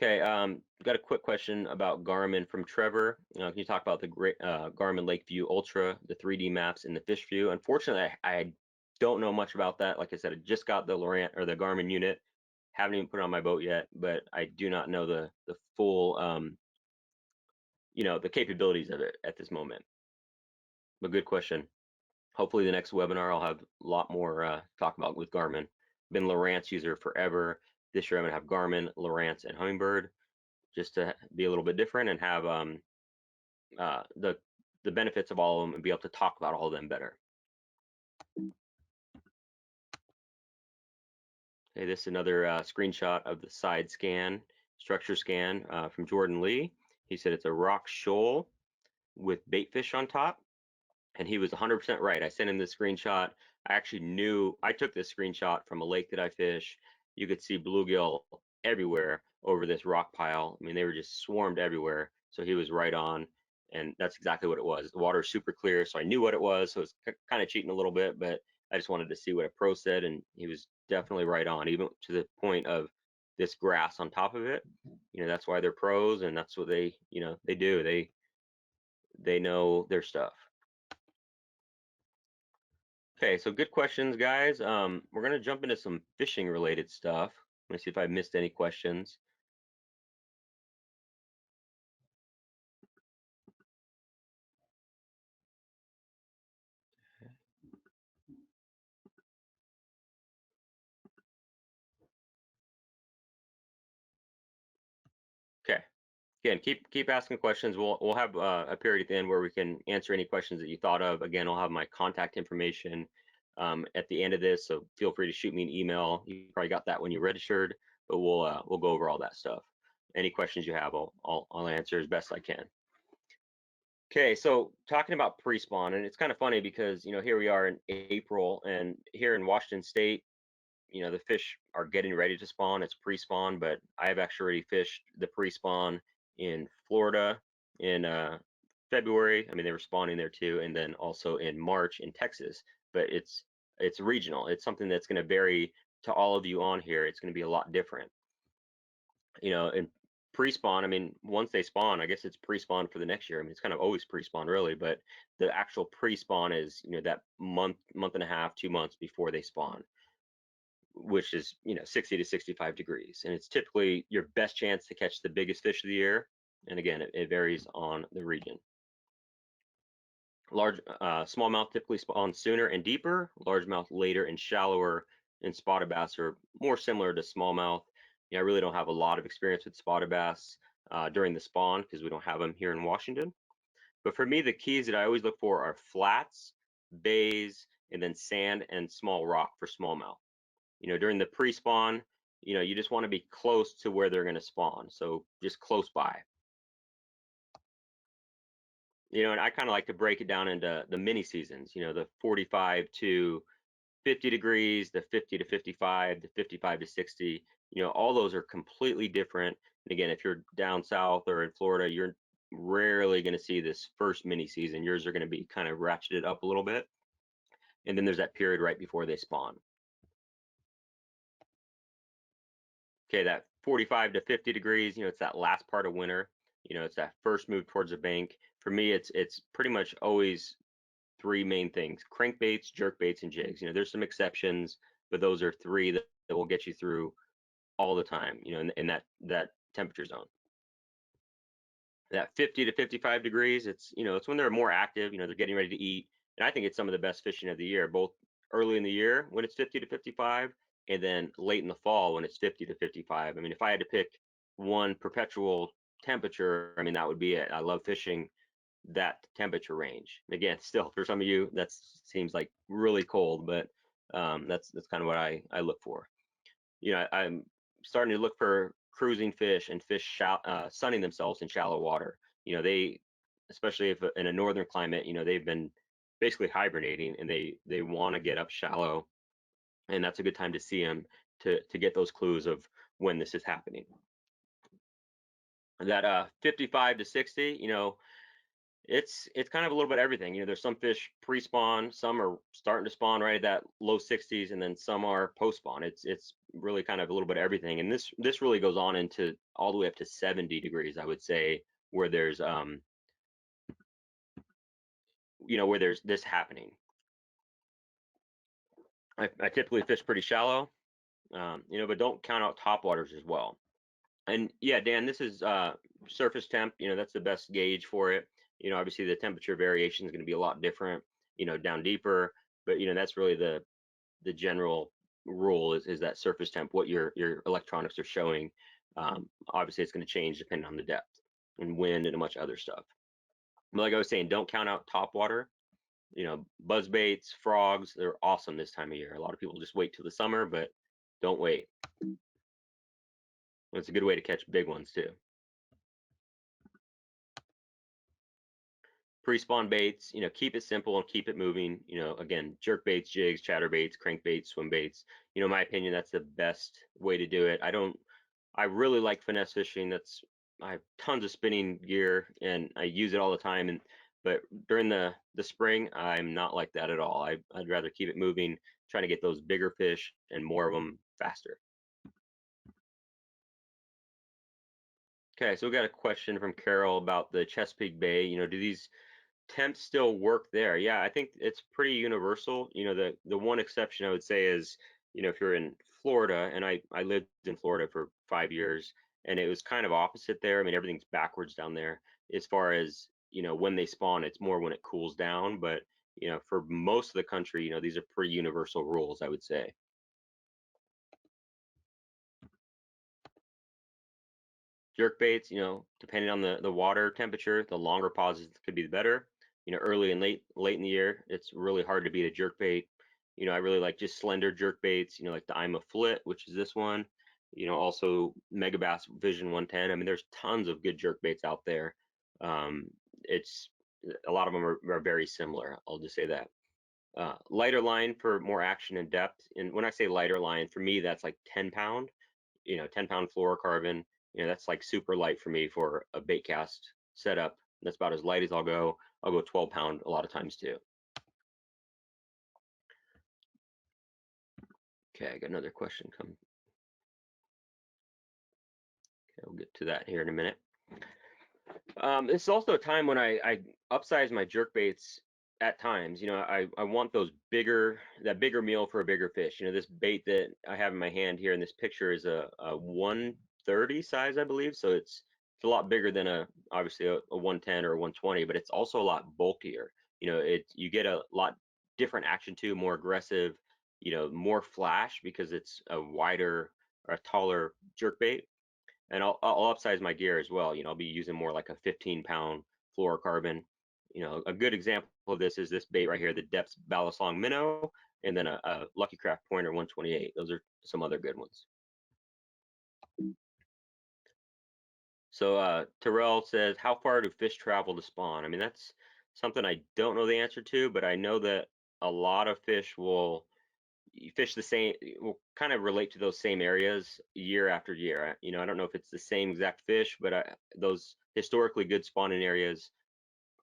Okay, got a quick question about Garmin from Trevor. Can you talk about the great Garmin Lakeview Ultra, the 3D maps, and the fish view? Unfortunately, I don't know much about that. Like I said, I just got the Garmin unit. Haven't even put it on my boat yet, but I do not know the full the capabilities of it at this moment. But good question. Hopefully the next webinar I'll have a lot more to talk about with Garmin. Been Lowrance user forever. This year I'm gonna have Garmin, Lowrance, and Humminbird, just to be a little bit different and have the benefits of all of them and be able to talk about all of them better. Okay, this is another screenshot of the side scan, structure scan from Jordan Lee. He said it's a rock shoal with bait fish on top, and he was 100% right. I sent him the screenshot. I took this screenshot from a lake that I fish. You could see bluegill everywhere over this rock pile. I mean, they were just swarmed everywhere. So he was right on, and that's exactly what it was. The water is super clear, so I knew what it was. So it's kind of cheating a little bit, but I just wanted to see what a pro said, and he was definitely right on, even to the point of this grass on top of it. That's why they're pros, and that's what they do. They know their stuff. Okay, so good questions, guys. We're gonna jump into some fishing related stuff. Let me see if I missed any questions. Okay, again, keep asking questions. We'll have a period at the end where we can answer any questions that you thought of. Again, I'll have my contact information at the end of this, so feel free to shoot me an email. You probably got that when you registered, but we'll go over all that stuff. Any questions you have, I'll answer as best I can. Okay, so talking about pre-spawn, and it's kind of funny because here we are in April, and here in Washington State, the fish are getting ready to spawn. It's pre-spawn, but I have actually already fished the pre-spawn in Florida in February. I mean, they were spawning there too, and then also in March in Texas. But it's regional. It's something that's going to vary to all of you on here. It's going to be a lot different. In pre-spawn, I mean, once they spawn, I guess it's pre-spawn for the next year. I mean, it's kind of always pre-spawn really, but the actual pre-spawn is that month and a half, 2 months before they spawn, which is 60 to 65 degrees, and it's typically your best chance to catch the biggest fish of the year. And again, it varies on the region. Smallmouth typically spawn sooner and deeper, largemouth later and shallower, and spotted bass are more similar to smallmouth. I really don't have a lot of experience with spotted bass during the spawn because we don't have them here in Washington. But for me, the keys that I always look for are flats, bays, and then sand and small rock for smallmouth. During the pre-spawn, you just want to be close to where they're going to spawn, so just close by. And I kind of like to break it down into the mini seasons, the 45 to 50 degrees, the 50 to 55, the 55 to 60, all those are completely different. And again, if you're down south or in Florida, you're rarely going to see this first mini season. Yours are going to be kind of ratcheted up a little bit. And then there's that period right before they spawn. Okay, that 45 to 50 degrees, it's that last part of winter. It's that first move towards the bank. For me, it's pretty much always three main things: crankbaits, jerkbaits, and jigs. There's some exceptions, but those are three that will get you through all the time, in that temperature zone. That 50 to 55 degrees, it's when they're more active, they're getting ready to eat. And I think it's some of the best fishing of the year, both early in the year when it's 50 to 55, and then late in the fall when it's 50 to 55. I mean, if I had to pick one perpetual temperature, I mean, that would be it. I love fishing that temperature range. Again, still for some of you, that seems like really cold, but that's kind of what I look for. I'm starting to look for cruising fish and fish sunning themselves in shallow water. They, especially if in a northern climate, they've been basically hibernating, and they want to get up shallow, and that's a good time to see them to get those clues of when this is happening. That 55 to 60, it's kind of a little bit of everything. There's some fish pre-spawn, some are starting to spawn right at that low 60s, and then some are post-spawn. It's really kind of a little bit of everything, and this really goes on into all the way up to 70 degrees, I would say, where there's where there's this happening. I typically fish pretty shallow, but don't count out top waters as well. And yeah, Dan, this is surface temp. That's the best gauge for it. Obviously the temperature variation is going to be a lot different, down deeper, but that's really the general rule is that surface temp, what your electronics are showing. Obviously it's going to change depending on the depth and wind and a bunch of other stuff. But like I was saying, don't count out top water. Buzz baits, frogs, they're awesome this time of year. A lot of people just wait till the summer, but don't wait. It's a good way to catch big ones too. Pre-spawn baits, keep it simple and keep it moving. Again, jerk baits, jigs, chatterbaits, crankbaits, swim baits. In my opinion, that's the best way to do it. I really like finesse fishing. I have tons of spinning gear and I use it all the time. But during the spring, I'm not like that at all. I'd rather keep it moving, trying to get those bigger fish and more of them faster. Okay, so we got a question from Carol about the Chesapeake Bay. Do these temps still work there? Yeah, I think it's pretty universal. The one exception I would say is, if you're in Florida, and I lived in Florida for 5 years, and it was kind of opposite there. I mean, everything's backwards down there as far as, when they spawn. It's more when it cools down, but for most of the country, these are pretty universal rules, I would say. Jerk baits, depending on the water temperature, the longer pauses could be the better. Early and late in the year, it's really hard to beat a jerk bait. I really like just slender jerk baits, like the I'm a Flit, which is this one. Also Megabass Vision 110. I mean, there's tons of good jerk baits out there. It's a lot of them are very similar. I'll just say that. Lighter line for more action and depth. And when I say lighter line, for me, that's like 10 pound, 10 pound fluorocarbon. That's like super light for me for a bait cast setup. That's about as light as I'll go. I'll go 12 pound a lot of times too. Okay, I got another question coming. Okay, we'll get to that here in a minute. This is also a time when I upsize my jerk baits at times. I want that bigger meal for a bigger fish. This bait that I have in my hand here in this picture is a 130 size, I believe. So it's a lot bigger than obviously a 110 or a 120, but it's also a lot bulkier. You get a lot different action too, more aggressive, more flash because it's a wider or a taller jerk bait. And I'll upsize my gear as well. I'll be using more like a 15 pound fluorocarbon. A good example of this is this bait right here, the Depths Ballast Long Minnow, and then a Lucky Craft Pointer 128. Those are some other good ones. So Terrell says, how far do fish travel to spawn? I mean, that's something I don't know the answer to, but I know that a lot of fish will you fish the same, will kind of relate to those same areas year after year. You know, I don't know if it's the same exact fish, but those historically good spawning areas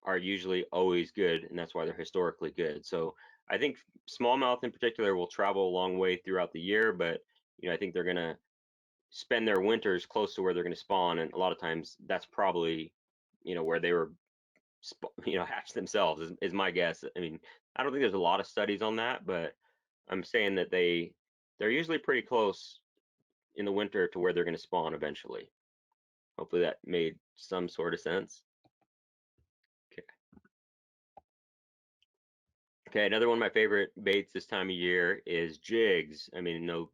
are usually always good, and that's why they're historically good. So I think smallmouth in particular will travel a long way throughout the year, but you know, I think they're gonna spend their winters close to where they're gonna spawn, and a lot of times that's probably, you know, where they were, you know, hatched themselves is my guess. I mean, I don't think there's a lot of studies on that, but I'm saying that they're usually pretty close in the winter to where they're gonna spawn eventually. Hopefully that made some sort of sense. Okay. Okay, another one of my favorite baits this time of year is jigs. I mean, no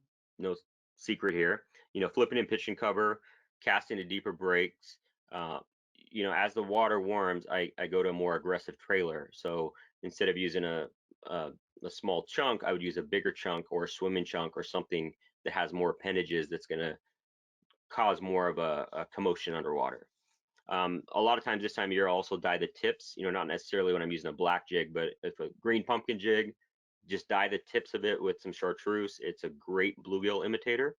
secret here. You know, flipping and pitching cover, casting to deeper breaks. Uh, you know, as the water warms, I go to a more aggressive trailer. So instead of using a a small chunk, I would use a bigger chunk or a swimming chunk or something that has more appendages that's going to cause more of a commotion underwater. A lot of times this time of year, I'll also dye the tips, you know, not necessarily when I'm using a black jig, but if a green pumpkin jig, just dye the tips of it with some chartreuse. It's a great bluegill imitator.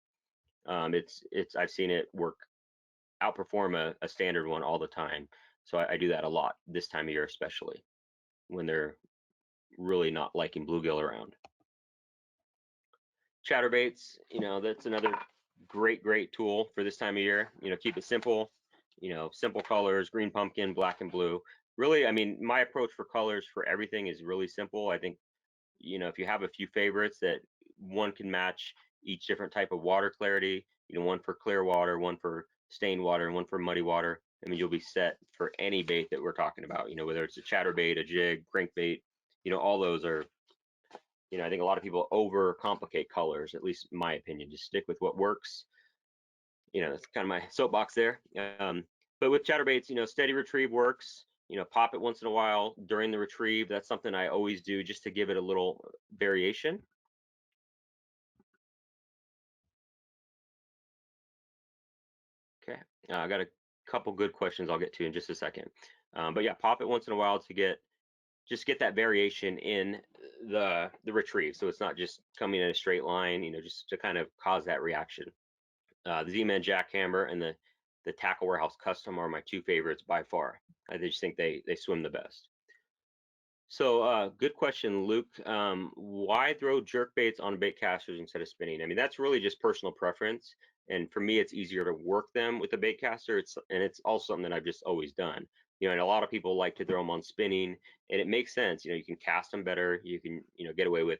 I've seen it work, outperform a standard one all the time. So I do that a lot this time of year, especially when they're really not liking bluegill around. Chatterbaits, you know, that's another great tool for this time of year. You know, keep it simple, you know, simple colors, green pumpkin, black and blue. Really, I mean, my approach for colors for everything is really simple. I think, you know, if you have a few favorites that one can match each different type of water clarity, you know, one for clear water, one for stained water, and one for muddy water, I mean, you'll be set for any bait that we're talking about, you know, whether it's a chatterbait, a jig, crankbait, you know, all those are, you know, I think a lot of people overcomplicate colors, at least in my opinion. Just stick with what works. You know, that's kind of my soapbox there. But with chatterbaits, you know, steady retrieve works. You know, pop it once in a while during the retrieve. That's something I always do just to give it a little variation. Okay, I got a couple good questions I'll get to in just a second. But yeah, pop it once in a while to get that variation in the retrieve, so it's not just coming in a straight line. You know, just to kind of cause that reaction. The Z-Man Jackhammer and the Tackle Warehouse Custom are my two favorites by far. I just think they swim the best. So good question, Luke. Why throw jerk baits on bait casters instead of spinning? I mean, that's really just personal preference. And for me, it's easier to work them with a bait caster. It's also something that I've just always done. You know, and a lot of people like to throw them on spinning, and it makes sense. You know, you can cast them better. You can, you know, get away with,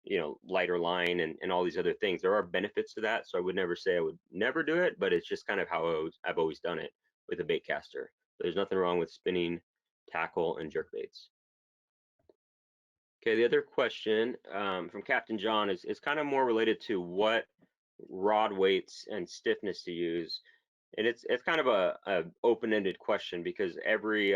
you know, lighter line and all these other things. There are benefits to that. So I would never say I would never do it, but it's just kind of how I've always done it with a bait caster. There's nothing wrong with spinning, tackle, and jerk baits. Okay, the other question from Captain John is kind of more related to what rod weights and stiffness to use. And it's kind of a open-ended question because every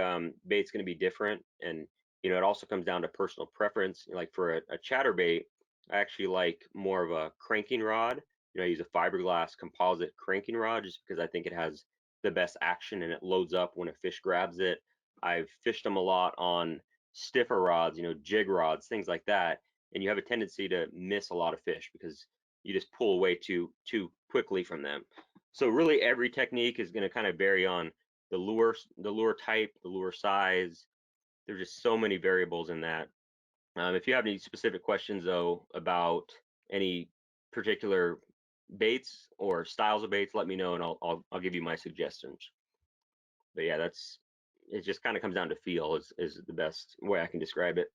bait's going to be different, and you know, it also comes down to personal preference. Like for a chatterbait, I actually like more of a cranking rod. You know, I use a fiberglass composite cranking rod just because I think it has the best action and it loads up when a fish grabs it. I've fished them a lot on stiffer rods, you know, jig rods, things like that, and you have a tendency to miss a lot of fish because you just pull away too quickly from them. So really every technique is going to kind of vary on the lure type, the lure size. There's just so many variables in that. If you have any specific questions though about any particular baits or styles of baits, let me know and I'll give you my suggestions. But yeah, it just kind of comes down to feel is the best way I can describe it.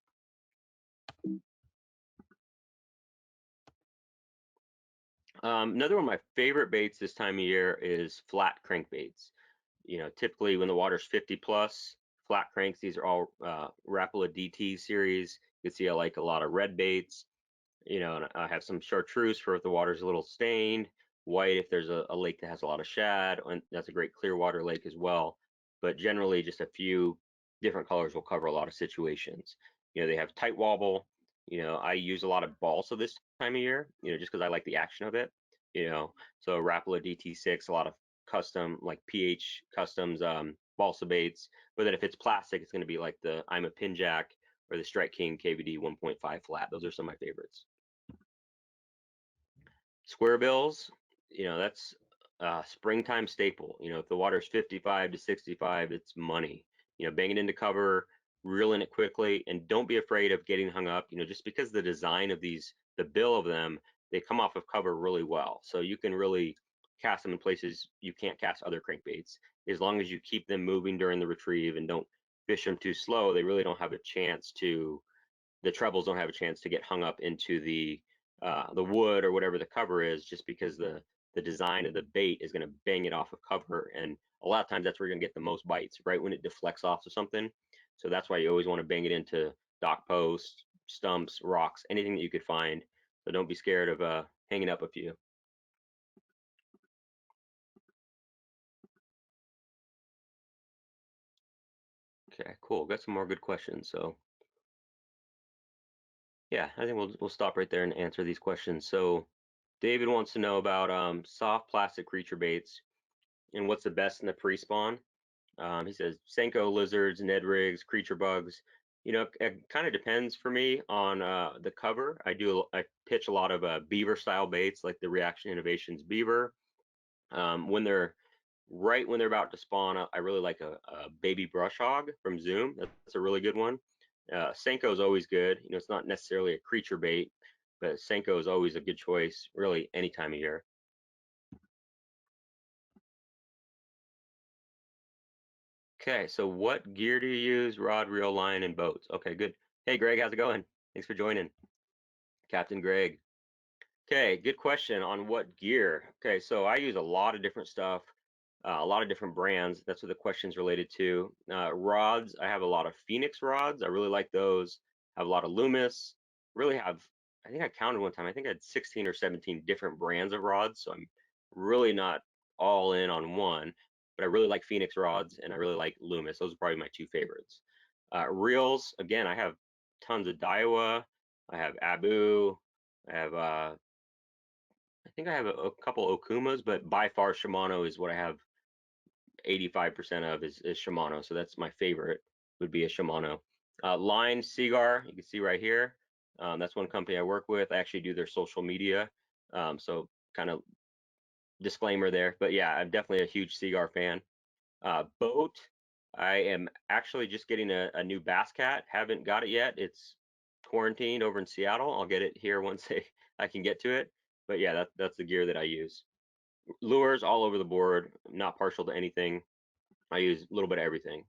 Another one of my favorite baits this time of year is flat crankbaits. You know, typically when the water's 50 plus, flat cranks, these are all Rapala DT series. You can see I like a lot of red baits, you know, and I have some chartreuse for if the water's a little stained, white if there's a lake that has a lot of shad, and that's a great clear water lake as well. But generally just a few different colors will cover a lot of situations. You know, they have tight wobble. You know, I use a lot of balsa this time of year, you know, just because I like the action of it, you know. So Rapala DT6, a lot of custom like PH customs balsa baits. But then if it's plastic, it's going to be like the I'm a Pin Jack or the Strike King KVD 1.5 flat. Those are some of my favorites. Squarebills, that's a springtime staple. If the water's 55 to 65, it's money. Bang it into cover, reel in it quickly, and don't be afraid of getting hung up. Just because the design of these, the bill of them, they come off of cover really well. So you can really cast them in places you can't cast other crankbaits. As long as you keep them moving during the retrieve and don't fish them too slow, they really don't have a chance to, the trebles don't have a chance to get hung up into the wood or whatever the cover is, just because the design of the bait is going to bang it off of cover. And a lot of times that's where you're going to get the most bites, right when it deflects off of something. So that's why you always want to bang it into dock posts, stumps, rocks, anything that you could find. So don't be scared of hanging up a few. Okay, cool. Got some more good questions. So yeah, I think we'll stop right there and answer these questions. So David wants to know about soft plastic creature baits and what's the best in the pre-spawn. He says Senko, lizards, Ned rigs, creature bugs. It kind of depends for me on the cover. I pitch a lot of beaver style baits, like the Reaction Innovations beaver. When they're about to spawn, I really like a baby brush hog from Zoom. That's a really good one. Senko is always good. It's not necessarily a creature bait, but Senko is always a good choice, really any time of year. Okay, so what gear do you use? Rod, reel, line, and boats. Okay, good. Hey, Greg, how's it going? Thanks for joining. Captain Greg. Okay, good question on what gear. Okay, so I use a lot of different stuff, a lot of different brands. That's what the question's related to. Rods, I have a lot of Phoenix rods. I really like those. I have a lot of Loomis. Really have, I think I counted one time, I think I had 16 or 17 different brands of rods. So I'm really not all in on one, but I really like Phoenix rods and I really like Loomis. Those are probably my two favorites. Reels, again, I have tons of Daiwa. I have Abu. I have I think I have a couple Okumas, but by far Shimano is what I have 85% of is Shimano. So that's my favorite, would be a Shimano. Line Seagar, you can see right here. That's one company I work with. I actually do their social media. So kind of disclaimer there. But yeah, I'm definitely a huge Seagar fan. Boat, I am actually just getting a new Bass Cat. Haven't got it yet. It's quarantined over in Seattle. I'll get it here once I can get to it. But yeah, that's the gear that I use. Lures all over the board. I'm not partial to anything. I use a little bit of everything.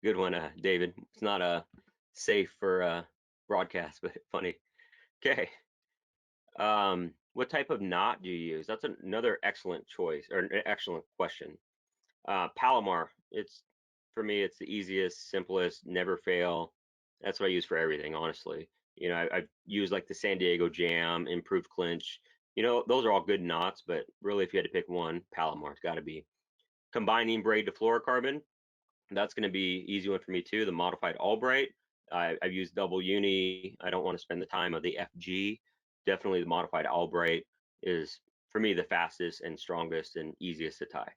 Good one, David. It's not safe for broadcast, but funny. Okay. What type of knot do you use? That's another excellent choice or an excellent question. Palomar. It's for me. It's the easiest, simplest, never fail. That's what I use for everything, honestly. I've used like the San Diego Jam, improved clinch. Those are all good knots, but really, if you had to pick one, Palomar's got to be. Combining braid to fluorocarbon, that's going to be easy one for me too. The modified Albright. I've used double uni. I don't want to spend the time of the FG. Definitely the modified Albright is for me the fastest and strongest and easiest to tie.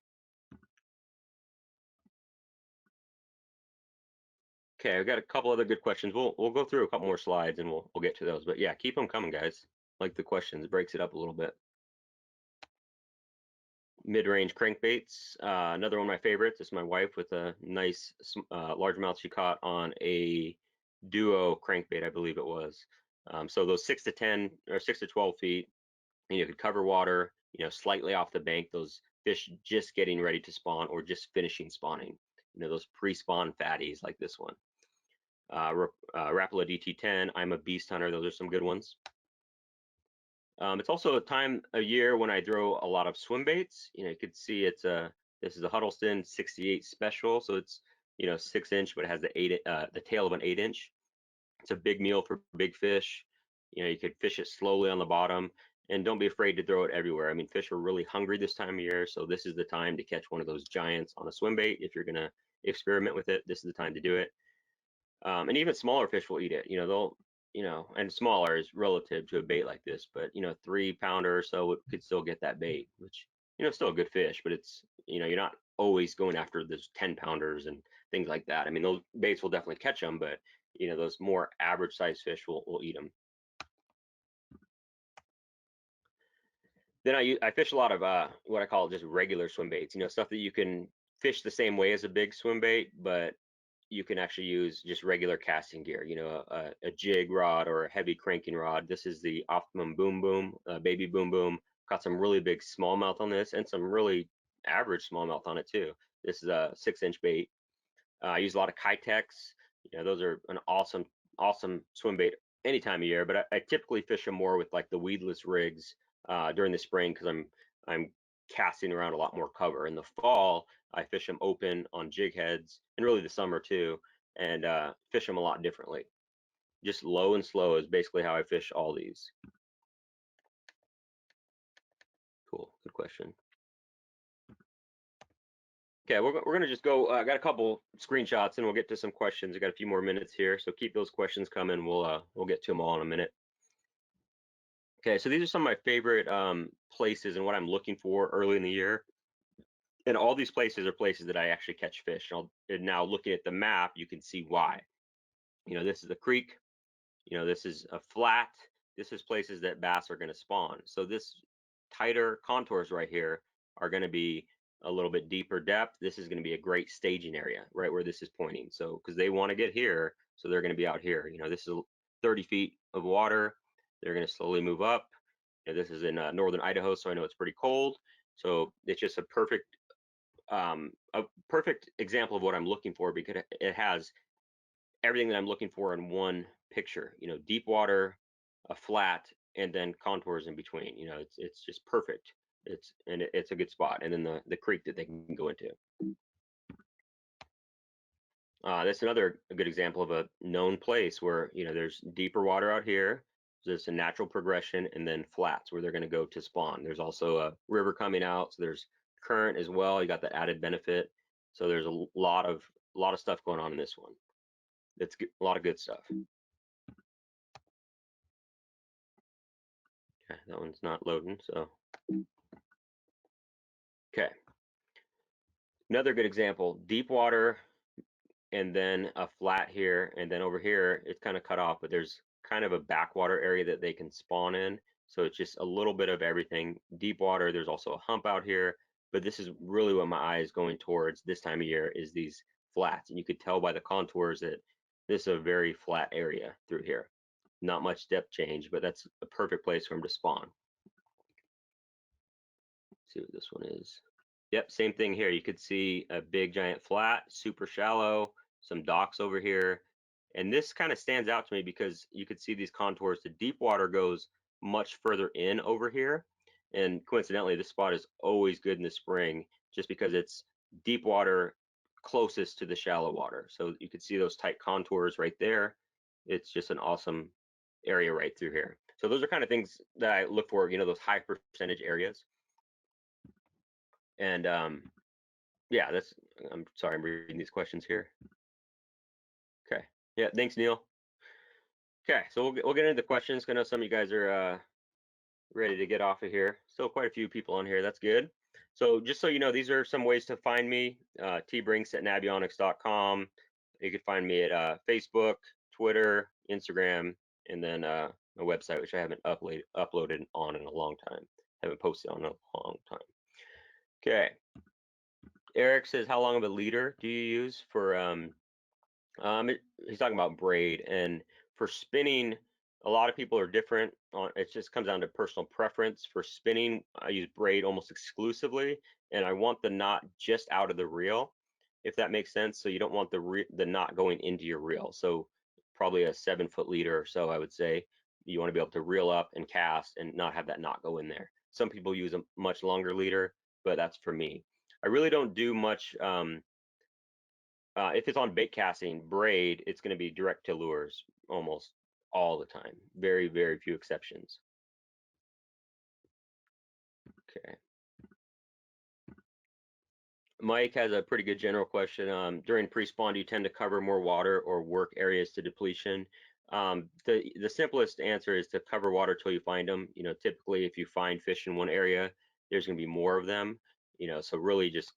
Okay, I've got a couple other good questions. We'll go through a couple more slides and we'll get to those. But yeah, keep them coming, guys. Like the questions, it breaks it up a little bit. Mid-range crankbaits, another one of my favorites. This is my wife with a nice largemouth she caught on a duo crankbait, I believe it was. So those 6 to 10 or 6 to 12 feet, and you could cover water, slightly off the bank. Those fish just getting ready to spawn or just finishing spawning. Those pre-spawn fatties like this one. Rapala DT10, I'm a beast hunter. Those are some good ones. It's also a time of year when I throw a lot of swim baits. You could see this is a Huddleston 68 special, so it's 6-inch, but it has the tail of an 8-inch. It's a big meal for big fish. You could fish it slowly on the bottom, and don't be afraid to throw it everywhere. I mean, fish are really hungry this time of year, so this is the time to catch one of those giants on a swim bait. If you're gonna experiment with it, this is the time to do it. And even smaller fish will eat it. They'll, and smaller is relative to a bait like this, but 3-pounder or so could still get that bait, which still a good fish, but it's you're not always going after those 10-pounders and things like that. I mean, those baits will definitely catch them, but those more average sized fish will eat them. Then I fish a lot of what I call just regular swim baits. You know, stuff that you can fish the same way as a big swim bait, but you can actually use just regular casting gear. You know, a jig rod or a heavy cranking rod. This is the Optimum Boom Boom, Baby Boom Boom. Got some really big smallmouth on this, and some really average smallmouth on it too. This is a 6-inch bait. I use a lot of Kitex. You know, those are an awesome swim bait any time of year. But I typically fish them more with like the weedless rigs during the spring because I'm casting around a lot more cover. In the fall, I fish them open on jig heads, and really the summer too, and fish them a lot differently. Just low and slow is basically how I fish all these. Cool, good question. Okay, we're gonna just go. I got a couple screenshots, and we'll get to some questions. I got a few more minutes here, so keep those questions coming. We'll get to them all in a minute. Okay, so these are some of my favorite places and what I'm looking for early in the year. And all these places are places that I actually catch fish. And now looking at the map, you can see why. You know, this is a creek. You know, this is a flat. This is places that bass are going to spawn. So this tighter contours right here are going to be a little bit deeper depth. This is going to be a great staging area right where this is pointing. So because they want to get here, so they're going to be out here. You know, this is 30 feet of water. They're going to slowly move up. You know, this is in northern Idaho, so I know it's pretty cold. So it's just a perfect example of what I'm looking for because it has everything that I'm looking for in one picture. You know, deep water, a flat, and then contours in between. You know, it's just perfect. It's a good spot, and then the creek that they can go into. That's another good example of a known place where you know there's deeper water out here. There's a natural progression, and then flats where they're going to go to spawn. There's also a river coming out, so there's current as well. You got that added benefit. So there's a lot of stuff going on in this one. It's a lot of good stuff. Okay, that one's not loading, so. Okay. Another good example, deep water, and then a flat here, and then over here, it's kind of cut off, but there's kind of a backwater area that they can spawn in. So it's just a little bit of everything. Deep water, there's also a hump out here, but this is really what my eye is going towards this time of year is these flats. And you could tell by the contours that this is a very flat area through here. Not much depth change, but that's a perfect place for them to spawn. Let's see what this one is. Yep, same thing here. You could see a big giant flat, super shallow, some docks over here. And this kind of stands out to me because you could see these contours. The deep water goes much further in over here. And coincidentally, this spot is always good in the spring just because it's deep water closest to the shallow water. So you could see those tight contours right there. It's just an awesome area right through here. So those are kind of things that I look for, you know, those high percentage areas. And yeah, I'm sorry, I'm reading these questions here. Okay. Yeah, thanks, Neil. Okay, so we'll get into the questions. I know some of you guys are ready to get off of here. Still quite a few people on here. That's good. So just so you know, these are some ways to find me. tbrinks@navionics.com. You can find me at Facebook, Twitter, Instagram, and then my website, which I haven't uploaded on in a long time. Haven't posted on in a long time. Okay. Eric says, how long of a leader do you use for he's talking about braid, and for spinning, a lot of people are different. It just comes down to personal preference. For spinning, I use braid almost exclusively, and I want the knot just out of the reel, if that makes sense. So you don't want the knot going into your reel. So probably a 7-foot leader or so, I would say. You want to be able to reel up and cast and not have that knot go in there. Some people use a much longer leader, but that's for me. I really don't do much. If it's on bait casting, braid, it's going to be direct to lures almost all the time. Very, very few exceptions. Okay. Mike has a pretty good general question. During pre-spawn, do you tend to cover more water or work areas to depletion? The simplest answer is to cover water till you find them. You know, typically if you find fish in one area, there's going to be more of them. You know, so really just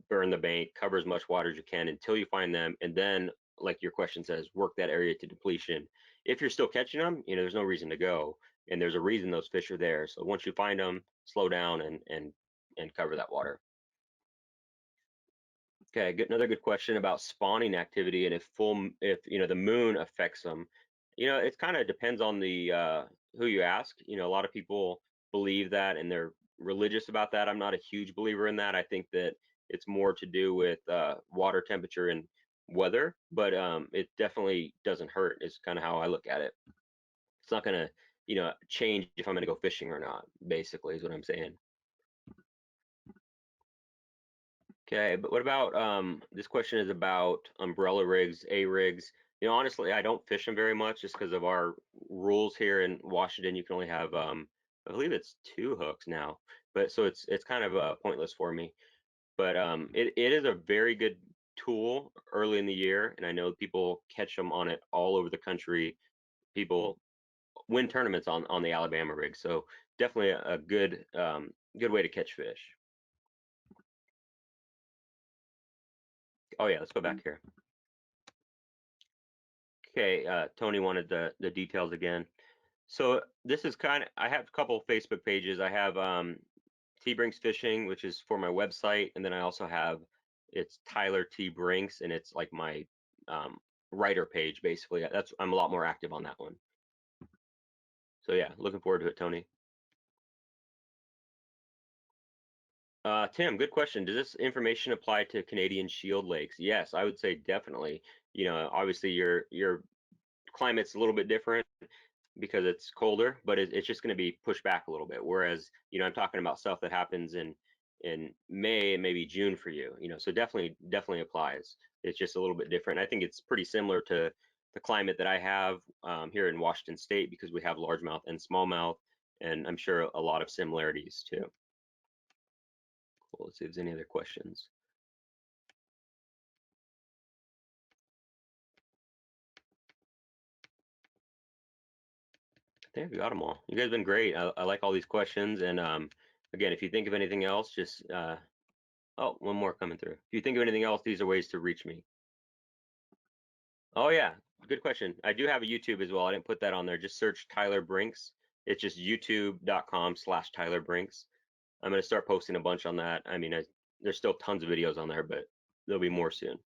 burn the bait, cover as much water as you can until you find them, and then, like your question says, work that area to depletion. If you're still catching them, you know, there's no reason to go. and there's a reason those fish are there. So once you find them, slow down and cover that water. Okay, another good question about spawning activity and if the moon affects them. It kind of depends on the who you ask. A lot of people believe that and they're religious about that. I'm not a huge believer in that. I think that it's more to do with water temperature and weather, but it definitely doesn't hurt. Is kind of how I look at it. It's not gonna change if I'm gonna go fishing or not. Basically, is what I'm saying. Okay, but what about this question is about umbrella rigs, A rigs. Honestly, I don't fish them very much just because of our rules here in Washington. You can only have I believe it's 2 hooks now, but so it's kind of pointless for me. But it is a very good tool early in the year, and I know people catch them on it all over the country. People win tournaments on the Alabama rig, so definitely a good way to catch fish. Oh yeah, let's go back here. Okay, Tony wanted the details again. So this is I have a couple of Facebook pages. I have Brinks Fishing, which is for my website, and then I also have it's Tyler T Brinks, and it's like my writer page basically. I'm a lot more active on that one. So yeah, looking forward to it, Tony. Tim, good question. Does this information apply to Canadian Shield lakes? Yes, I would say definitely. Obviously your climate's a little bit different because it's colder, but it's just going to be pushed back a little bit. Whereas, I'm talking about stuff that happens in May and maybe June for you. So definitely applies. It's just a little bit different. I think it's pretty similar to the climate that I have here in Washington State because we have largemouth and smallmouth, and I'm sure a lot of similarities too. Cool. Let's see if there's any other questions. I think we got them all. You guys have been great. I like all these questions. And again, if you think of anything else, just oh, one more coming through. If you think of anything else, these are ways to reach me. Oh yeah, good question. I do have a YouTube as well. I didn't put that on there. Just search Tyler Brinks. It's just youtube.com/Tyler Brinks. I'm gonna start posting a bunch on that. I mean, there's still tons of videos on there, but there'll be more soon.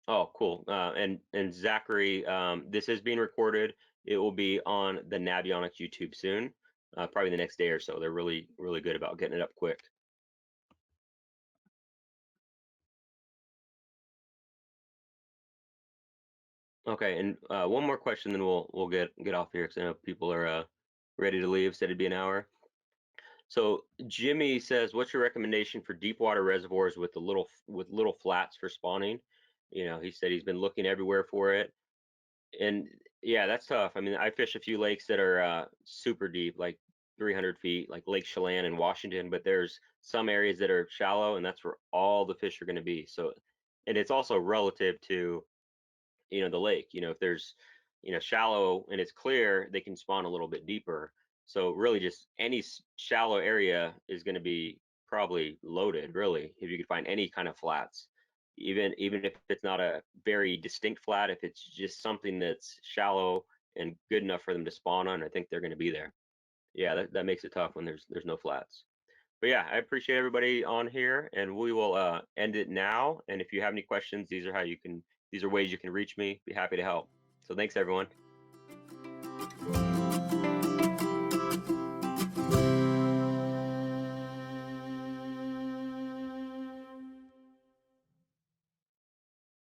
Oh, cool. And Zachary, this is being recorded. It will be on the Navionics YouTube soon, probably the next day or so. They're really, really good about getting it up quick. Okay, and one more question, then we'll get off here because I know people are ready to leave. Said it'd be an hour. So Jimmy says, "What's your recommendation for deep water reservoirs with little flats for spawning?" He said he's been looking everywhere for it. And yeah, that's tough. I mean, I fish a few lakes that are super deep, like 300 feet, like Lake Chelan in Washington, but there's some areas that are shallow, and that's where all the fish are going to be. So, and it's also relative to, the lake. If there's, shallow and it's clear, they can spawn a little bit deeper. So really just any shallow area is going to be probably loaded, really, if you can find any kind of flats even if it's not a very distinct flat, if it's just something that's shallow and good enough for them to spawn on, I think they're going to be there. Yeah, that makes it tough when there's no flats. But yeah, I appreciate everybody on here, and we will end it now. And if you have any questions, these are ways you can reach me. Be happy to help. So thanks everyone.